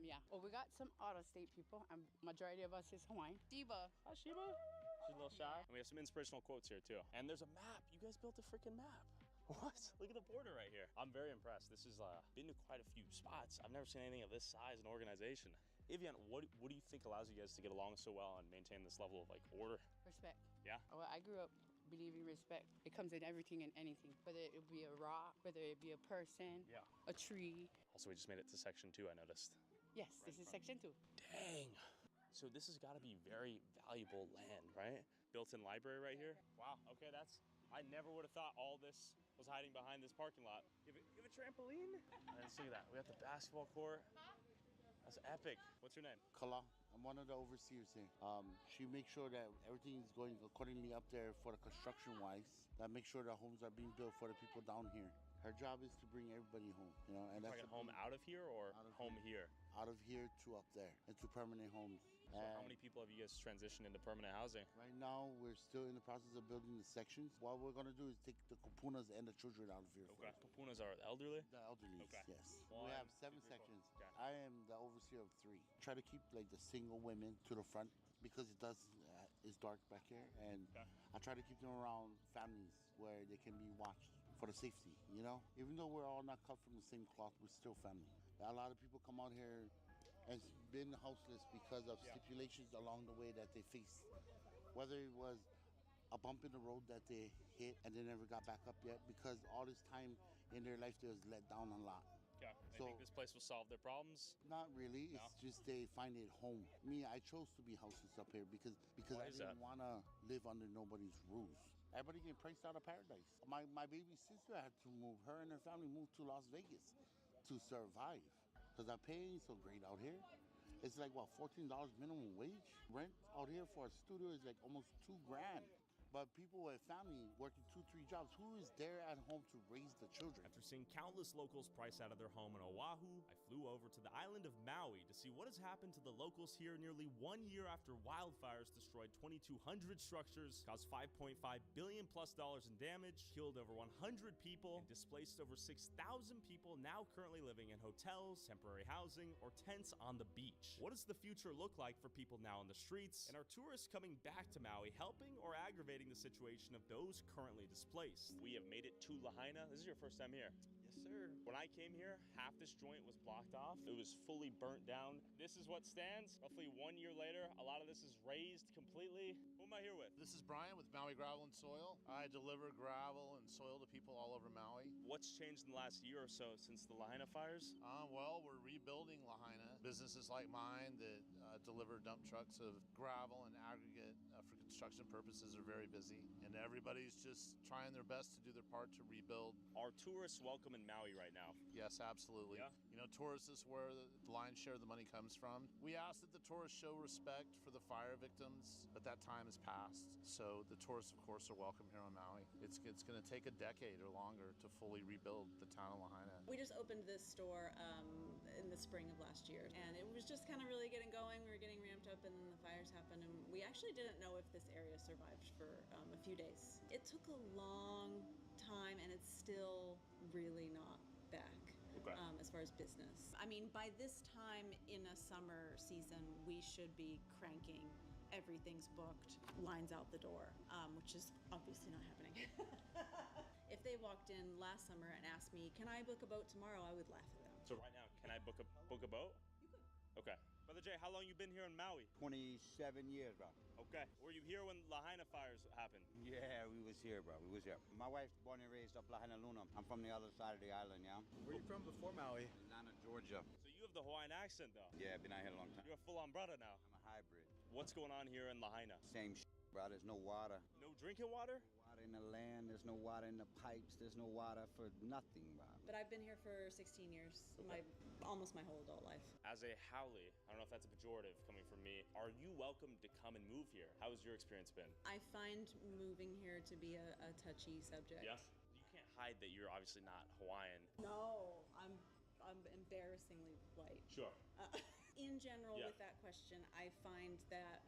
Yeah. Well, we got some out-of-state people, and majority of us is Hawaiian. Sheba. Hi, Sheba. She's a little shy. And we have some inspirational quotes here, too. And there's a map. You guys built a freaking map. What? Look at the border right here. I'm very impressed. This has been to quite a few spots. I've never seen anything of this size and organization. Evian, what do you think allows you guys to get along so well and maintain this level of like order? Respect. Yeah? Well, I grew up believing respect. It comes in everything and anything, whether it be a rock, whether it be a person, a tree. Also, we just made it to section 2, I noticed. Yes, this is section 2. Dang. So this has got to be very valuable land, right? Built-in library right here. Wow. Okay, I never would have thought all this was hiding behind this parking lot. You have a trampoline? And let's look at that. We got the basketball court. That's epic. What's your name? Kala. I'm one of the overseers here. She makes sure that everything is going accordingly up there for the construction-wise. That makes sure the homes are being built for the people down here. Her job is to bring everybody home, you know, and that's like a home out of here or home here? Out of here to up there, into permanent homes. So how many people have you guys transitioned into permanent housing? Right now, we're still in the process of building the sections. What we're going to do is take the kapunas and the children out of here. Okay. Kapunas are elderly? The elderly, okay. Yes. 1, we have 7 2, 3, sections. 4. Okay. I am the overseer of 3. Try to keep like the single women to the front because it's dark back here, and I try to keep them around families where they can be watched for the safety, you know? Even though we're all not cut from the same cloth, we're still family. A lot of people come out here and been houseless because of stipulations along the way that they faced. Whether it was a bump in the road that they hit and they never got back up yet, because all this time in their life they was let down a lot. Okay. So, think this place will solve their problems? Not really. No? It's just they find it home. Me, I chose to be houseless up here because I didn't want to live under nobody's rules. Everybody getting priced out of paradise. My baby sister had to move. Her and her family moved to Las Vegas to survive. Because our pay ain't so great out here. It's like, what, $14 minimum wage? Rent out here for a studio is like almost $2 grand. But people with family working 2-3 jobs, who is there at home to raise the children? After seeing countless locals priced out of their home in Oahu, I flew over to the island of Maui to see what has happened to the locals here nearly 1 year after wildfires destroyed 2,200 structures, caused $5.5 billion plus in damage, killed over 100 people, and displaced over 6,000 people now currently living in hotels, temporary housing, or tents on the beach. What does the future look like for people now on the streets? And are tourists coming back to Maui helping or aggravating the situation of those currently displaced? We have made it to Lahaina. This is your first time here? Yes, sir. When I came here, half this joint was blocked off. It was fully burnt down. This is what stands. Roughly 1 year later, a lot of this is razed completely. Who am I here with? This is Brian with Maui Gravel and Soil. I deliver gravel and soil to people all over Maui. What's changed in the last year or so since the Lahaina fires? Well, we're rebuilding Lahaina. Businesses like mine that deliver dump trucks of gravel and aggregate for construction purposes are very busy, and everybody's just trying their best to do their part to rebuild. Are tourists welcome in Maui right now? Yes, absolutely. Yeah. You know, tourists is where the lion's share of the money comes from. We ask that the tourists show respect for the fire victims, but that time has passed. So the tourists, of course, are welcome here on Maui. It's going to take a decade or longer to fully rebuild the town of Lahaina. We just opened this store in the spring of last year, and it was just kind of really getting going. We were getting ramped up, and then the fires happened, and we actually didn't know if this area survived for a few days. It took a long time, and it's still really not back. Okay. As far as business. I mean, by this time in a summer season, we should be cranking. Everything's booked, lines out the door, which is obviously not happening. If they walked in last summer and asked me, can I book a boat tomorrow, I would laugh at them. So right now, can I book a boat? You could. Okay. Brother Jay, how long you been here in Maui? 27 years, bro. Okay. Were you here when Lahaina fires happened? Yeah, we was here, bro. We was here. My wife's born and raised up Lahaina Luna. I'm from the other side of the island, yeah? Where are you from before Maui? Atlanta, Georgia. So you have the Hawaiian accent, though? Yeah, been out here a long time. You're a full-on brother now? I'm a hybrid. What's going on here in Lahaina? Same bro. There's no water. No drinking water? Water in the land. There's no water in the pipes. There's no water for nothing, bro. But I've been here for 16 years, almost my whole adult life. As a haole, I don't know if that's a pejorative coming from me, are you welcome to come and move here? How has your experience been? I find moving here to be a touchy subject. Yeah? You can't hide that you're obviously not Hawaiian. No, I'm embarrassingly white. Sure. In general, Yeah. with that question, I find that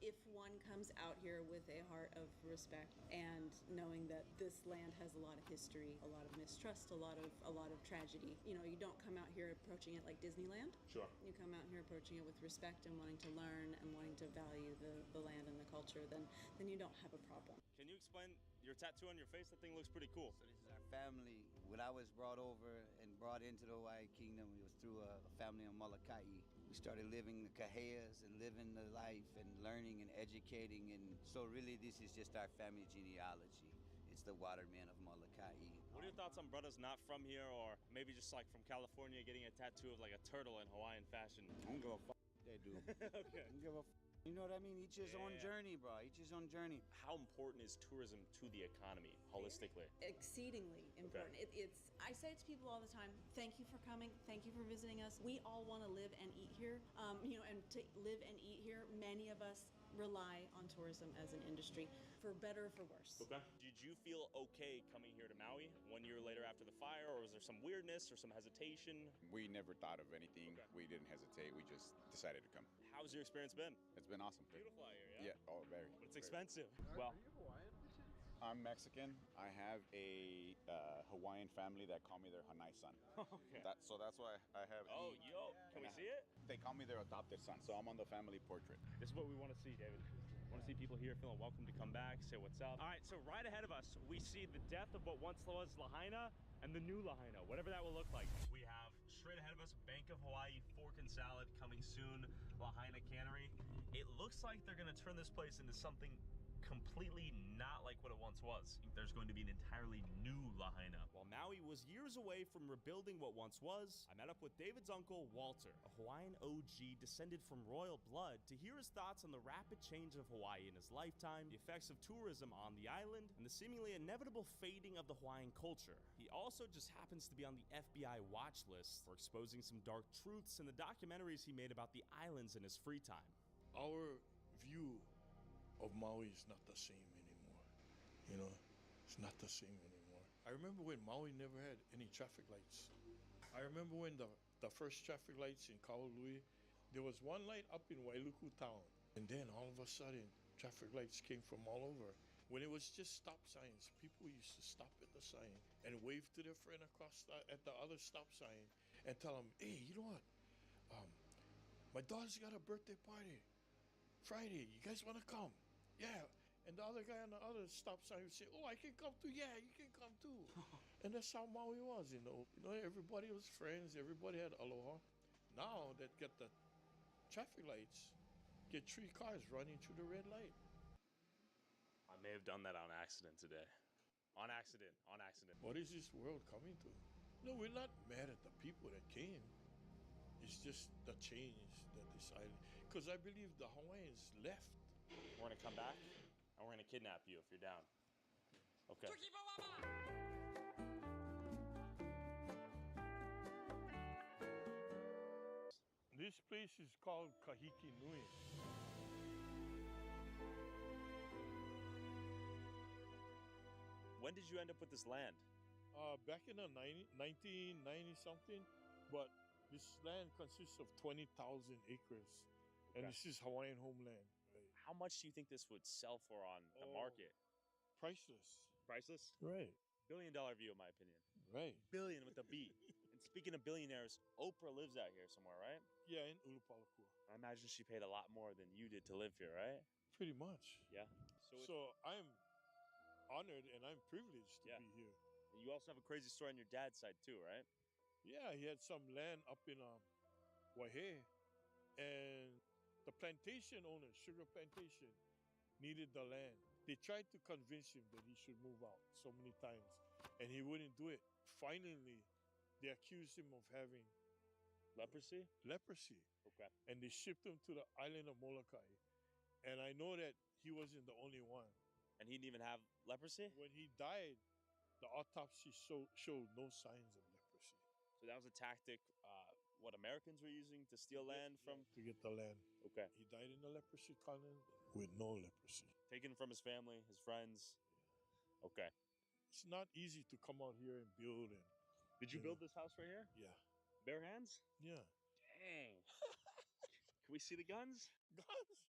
If one comes out here with a heart of respect and knowing that this land has a lot of history, a lot of mistrust, a lot of tragedy, you don't come out here approaching it like Disneyland. Sure. You come out here approaching it with respect and wanting to learn and wanting to value the land and the culture, then you don't have a problem. Can you explain your tattoo on your face? That thing looks pretty cool. So this is our family. When I was brought over and brought into the Hawaii Kingdom, it was through a family on Molokai. We started living the kahēas and living the life and learning and educating. And so really this is just our family genealogy. It's the watermen of Molokai. What are your thoughts on brothers not from here, or maybe just like from California getting a tattoo of like a turtle in Hawaiian fashion? I don't give a fuck they do. Okay. I don't give a You know what I mean? Each his own journey, bro. Each his own journey. How important is tourism to the economy holistically? Exceedingly important. Okay. I say it to people all the time. Thank you for coming. Thank you for visiting us. We all want to live and eat here. And to live and eat here, many of us rely on tourism as an industry, for better or for worse. Okay. Did you feel okay coming here to Maui 1 year later after the fire, or was there some weirdness or some hesitation? We never thought of anything. Okay. We didn't hesitate. We just decided to come. How's your experience been? It's been awesome. Beautiful out here, yeah? Yeah, oh, very. But it's expensive. Well, are you Hawaiian? I'm Mexican. I have a Hawaiian family that call me their Hanai son. Okay. So that's why I have. Oh, can we see it? They call me their adopted son, so I'm on the family portrait. This is what we want to see, David. We want to see people here feeling welcome to come back, say what's up. All right, so right ahead of us, we see the death of what once was Lahaina and the new Lahaina, whatever that will look like. We have straight ahead of us Bank of Hawaii Fork and Salad coming soon, Lahaina Cannery. It looks like they're going to turn this place into something completely not like what it once was. There's going to be an entirely new Lahaina. While Maui was years away from rebuilding what once was, I met up with David's uncle, Walter, a Hawaiian O.G. descended from royal blood, to hear his thoughts on the rapid change of Hawaii in his lifetime, the effects of tourism on the island, and the seemingly inevitable fading of the Hawaiian culture. He also just happens to be on the FBI watch list for exposing some dark truths in the documentaries he made about the islands in his free time. Our view of Maui is not the same anymore. It's not the same anymore. I remember when Maui never had any traffic lights. I remember when the first traffic lights in Kaului, there was one light up in Wailuku town, and then all of a sudden traffic lights came from all over. When it was just stop signs, people used to stop at the sign and wave to their friend across at the other stop sign and tell them, hey, you know what, my daughter's got a birthday party Friday, you guys want to come? Yeah. And the other guy on the other stop sign would say, oh, I can come too. Yeah, you can come too. And that's how Maui was, everybody was friends. Everybody had aloha. Now that get the traffic lights, get 3 cars running through the red light. I may have done that on accident today. On accident. What is this world coming to? No, we're not mad at the people that came. It's just the change that decided. Because I believe the Hawaiians left. We're gonna come back and we're gonna kidnap you if you're down. Okay. This place is called Kahiki Nui. When did you end up with this land? Back in the 1990 something, but this land consists of 20,000 acres, and this is Hawaiian homeland. Right? How much do you think this would sell for on the market? Priceless. Priceless? Right. $1 billion view, in my opinion. Right. Billion with a B. And speaking of billionaires, Oprah lives out here somewhere, right? Yeah, in Ulupalakua. I imagine she paid a lot more than you did to live here, right? Pretty much. Yeah. So I'm honored and I'm privileged to be here. And you also have a crazy story on your dad's side too, right? Yeah, he had some land up in Waihe, and the plantation owner, sugar plantation, needed the land. They tried to convince him that he should move out so many times, and he wouldn't do it. Finally, they accused him of having leprosy. Okay. And they shipped him to the island of Molokai. And I know that he wasn't the only one. And he didn't even have leprosy? When he died, the autopsy showed no signs of leprosy. So that was a tactic what Americans were using to steal land from? To get the land. Okay. He died in the leprosy colony with no leprosy. Taken from his family, his friends. Yeah. Okay. It's not easy to come out here and build. Did you build this house right here? Yeah. Bare hands? Yeah. Dang. Can we see the guns? Guns?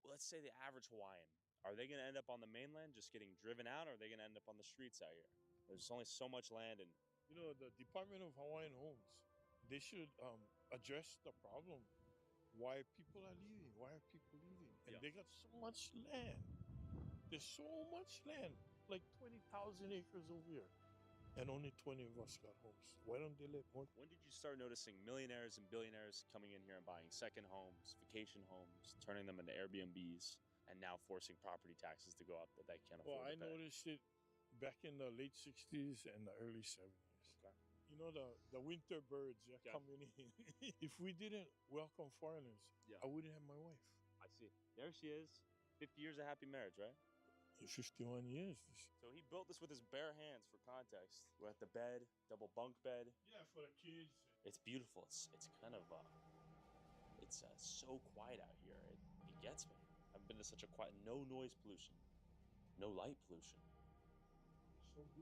Let's say the average Hawaiian. Are they going to end up on the mainland just getting driven out, or are they going to end up on the streets out here? There's only so much land, and The Department of Hawaiian Homes, they should address the problem. Why people are leaving? Why are people leaving? And they got so much land. There's so much land, like 20,000 acres over here, and only 20 of us got homes. Why don't they let more? when did you start noticing millionaires and billionaires coming in here and buying second homes, vacation homes, turning them into Airbnbs, and now forcing property taxes to go up that they can't afford Well, I to pay? noticed it back in the late 60s and the early 70s. Okay. The winter birds are coming in. If we didn't welcome foreigners, I wouldn't have my wife. I see. There she is. 50 years of happy marriage, right? 51 years. So he built this with his bare hands, for context. We're at the bed, double bunk bed. Yeah, for the kids. It's beautiful. It's kind of it's so quiet out here. It gets me. I've been to such a quiet, no noise pollution, no light pollution,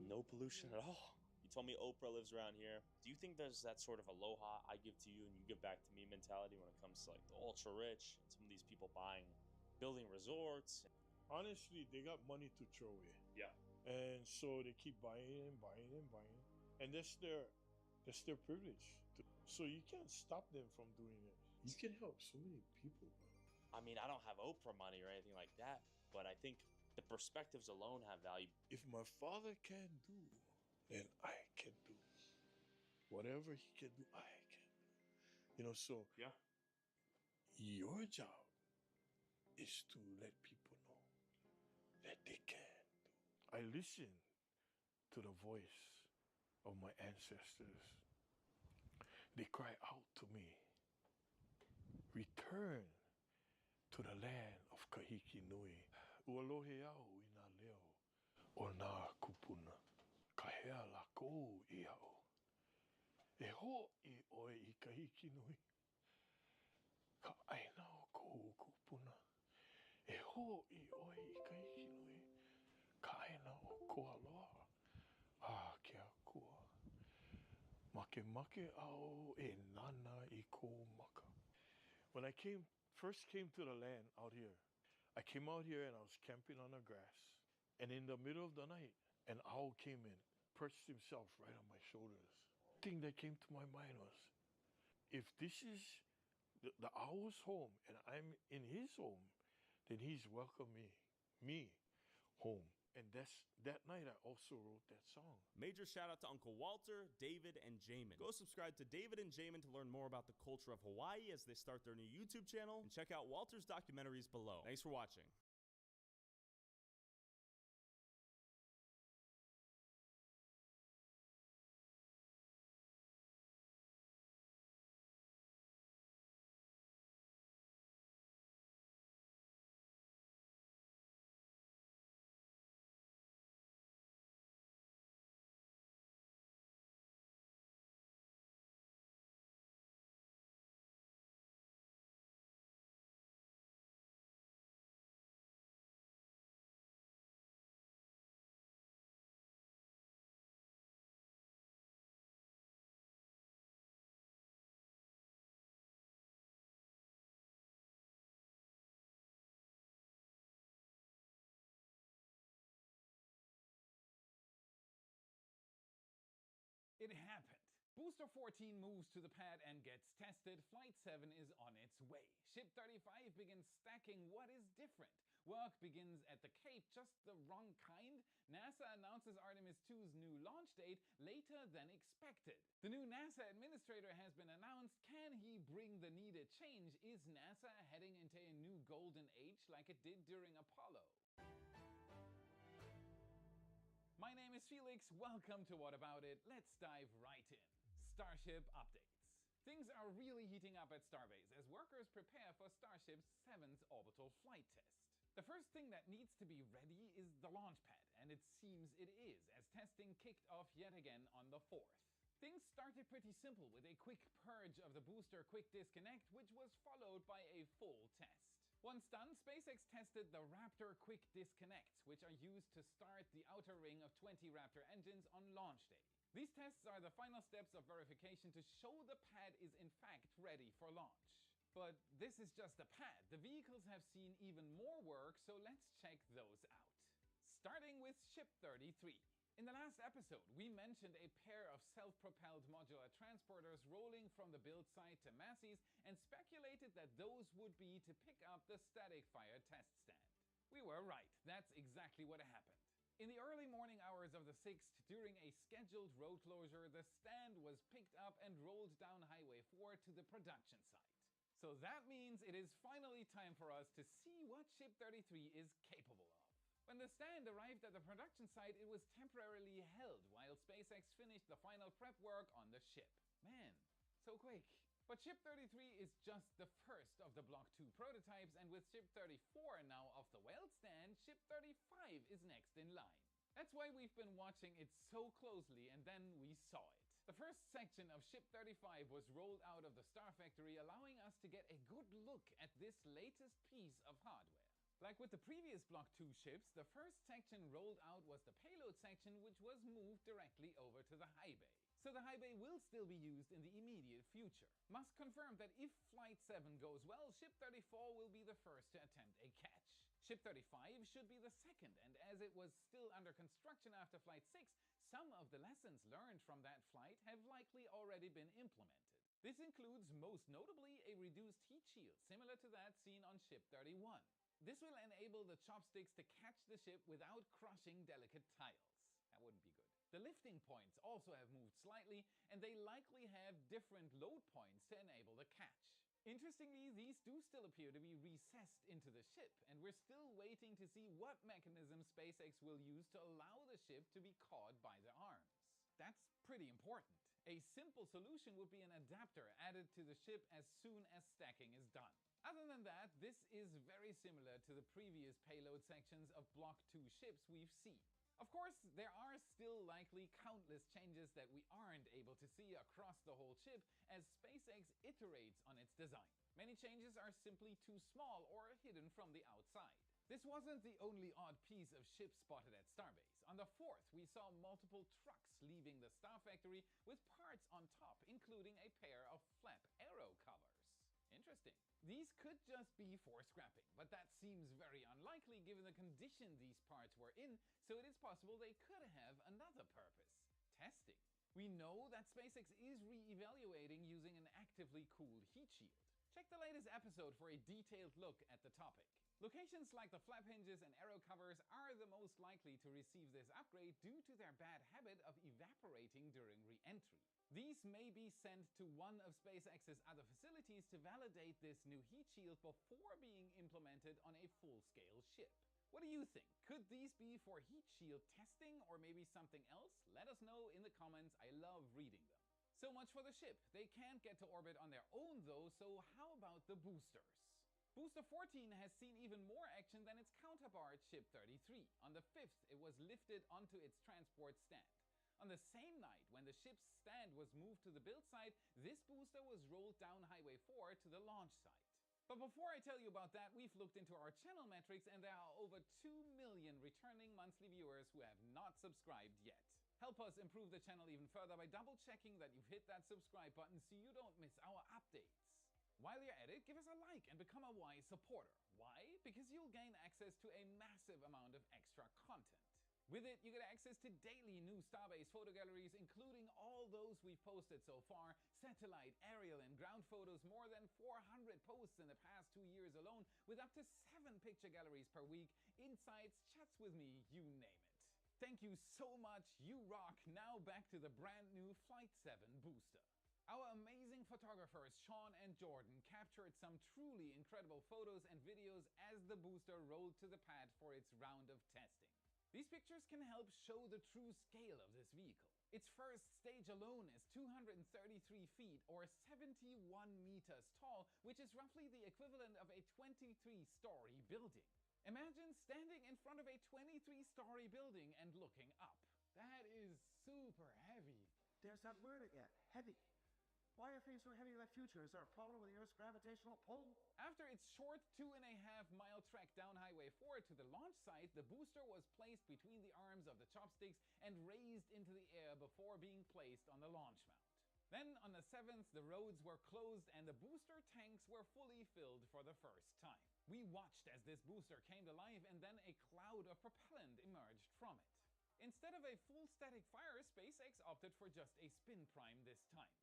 no pollution at all. You told me Oprah lives around here. Do you think there's that sort of aloha I give to you and you give back to me mentality when it comes to like the ultra rich and some of these people building resorts? Honestly, they got money to throw away. Yeah. And so they keep buying and buying and buying. And that's their privilege. So you can't stop them from doing it. You can help so many people. I mean, I don't have Oprah money or anything like that, but I think the perspectives alone have value. If my father can do, then I can do. Whatever he can do, I can do. So your job is to let people know that they can do. I listen to the voice of my ancestors. They cry out to me, return to the land of Kahiki Nui. Ualohe au ina leo o nā kupuna. Kahea lako I au. E ho I oe I Kahiki Nui. Ka aina o kou kupuna. E ho I oe I Kahiki Nui. Ka aina o ko aloha. Ke akua. Make au e nana I ko maka. When I first came to the land out here, I came out here and I was camping on the grass. And in the middle of the night, an owl came in, perched himself right on my shoulders. The thing that came to my mind was, if this is the owl's home and I'm in his home, then he's welcoming me home. And that night I also wrote that song. Major shout out to Uncle Walter, David, and Jamin. Go subscribe to David and Jamin to learn more about the culture of Hawaii as they start their new YouTube channel, and check out Walter's documentaries below. Thanks for watching. It happened. Booster 14 moves to the pad and gets tested. Flight 7 is on its way. Ship 35 begins stacking. What is different? Work begins at the Cape, just the wrong kind. NASA announces Artemis 2's new launch date later than expected. The new NASA administrator has been announced. Can he bring the needed change? Is NASA heading into a new golden age like it did during Apollo? My name is Felix, welcome to What About It. Let's dive right in. Starship updates. Things are really heating up at Starbase as workers prepare for Starship 7's orbital flight test. The first thing that needs to be ready is the launch pad, and it seems it is, as testing kicked off yet again on the 4th. Things started pretty simple with a quick purge of the booster quick disconnect, which was followed by a full test. Once done, SpaceX tested the Raptor Quick Disconnects, which are used to start the outer ring of 20 Raptor engines on launch day. These tests are the final steps of verification to show the pad is in fact ready for launch. But this is just a pad. The vehicles have seen even more work, so let's check those out. Starting with Ship 33. In the last episode, we mentioned a pair of self-propelled modular transporters rolling from the build site to Massey's and speculated that those would be to pick up the static fire test stand. We were right. That's exactly what happened. In the early morning hours of the 6th, during a scheduled road closure, the stand was picked up and rolled down Highway 4 to the production site. So that means it is finally time for us to see what Ship 33 is capable of. When the stand arrived at the production site, it was temporarily held while SpaceX finished the final prep work on the ship. Man, so quick. But Ship 33 is just the first of the Block 2 prototypes, and with Ship 34 now off the weld stand, Ship 35 is next in line. That's why we've been watching it so closely, and then we saw it. The first section of Ship 35 was rolled out of the Star Factory, allowing us to get a good look at this latest piece of hardware. Like with the previous Block 2 ships, the first section rolled out was the payload section, which was moved directly over to the high bay. So the high bay will still be used in the immediate future. Musk confirmed that if Flight 7 goes well, Ship 34 will be the first to attempt a catch. Ship 35 should be the second, and as it was still under construction after Flight 6, some of the lessons learned from that flight have likely already been implemented. This includes most notably a reduced heat shield, similar to that seen on Ship 31. This will enable the chopsticks to catch the ship without crushing delicate tiles. That wouldn't be good. The lifting points also have moved slightly, and they likely have different load points to enable the catch. Interestingly, these do still appear to be recessed into the ship, and we're still waiting to see what mechanism SpaceX will use to allow the ship to be caught by the arms. That's pretty important. A simple solution would be an adapter added to the ship as soon as stacking is done. Other than that, this is very similar to the previous payload sections of Block 2 ships we've seen. Of course, there are still likely countless changes that we aren't able to see across the whole ship as SpaceX iterates on its design. Many changes are simply too small or hidden from the outside. This wasn't the only odd piece of ship spotted at Starbase. On the 4th, we saw multiple trucks leaving the Star Factory with parts on top, including a pair of flap aero covers. Interesting. These could just be for scrapping, but that seems very unlikely given the condition these parts were in, so it is possible they could have another purpose: testing. We know that SpaceX is re-evaluating using an actively cooled heat shield. Check the latest episode for a detailed look at the topic. Locations like the flap hinges and aero covers are the most likely to receive this upgrade due to their bad habit of evaporating during re-entry. These may be sent to one of SpaceX's other facilities to validate this new heat shield before being implemented on a full-scale ship. What do you think? Could these be for heat shield testing or maybe something else? Let us know in the comments. I love reading them. So much for the ship. They can't get to orbit on their own though, so how about the boosters? Booster 14 has seen even more action than its counterpart, Ship 33. On the 5th, it was lifted onto its transport stand. On the same night, when the ship's stand was moved to the build site, this booster was rolled down Highway 4 to the launch site. But before I tell you about that, we've looked into our channel metrics, and there are over 2 million returning monthly viewers who have not subscribed yet. Help us improve the channel even further by double checking that you've hit that subscribe button so you don't miss our updates. While you're at it, give us a like and become a wise supporter. Why? Because you'll gain access to a massive amount of extra content. With it, you get access to daily new Starbase photo galleries, including all those we've posted so far, satellite, aerial, and ground photos, more than 400 posts in the past 2 years alone, with up to 7 picture galleries per week, insights, chats with me, you name it. Thank you so much, you rock. Now back to the brand new Flight 7 booster. Our amazing photographers Sean and Jordan captured some truly incredible photos and videos as the booster rolled to the pad for its round of testing. These pictures can help show the true scale of this vehicle. Its first stage alone is 233 feet or 71 meters tall, which is roughly the equivalent of a 23-story building. Imagine standing in front of a 23-story building and looking up. That is super heavy. There's that word again, heavy. Why are things so heavy in the future? Is there a problem with the Earth's gravitational pull? After its short 2.5-mile trek down Highway 4 to the launch site, the booster was placed between the arms of the chopsticks and raised into the air before being placed on the launch mount. Then on the 7th, the roads were closed and the booster tanks were fully filled for the first time. We watched as this booster came to life and then a cloud of propellant emerged from it. Instead of a full static fire, SpaceX opted for just a spin prime this time.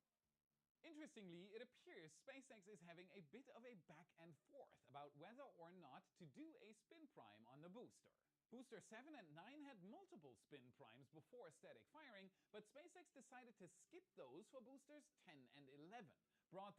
Interestingly, it appears SpaceX is having a bit of a back and forth about whether or not to do a spin prime on the booster. Booster 7 and 9 had multiple spin primes before static firing, but SpaceX decided to skip those for boosters 10 and 11, brought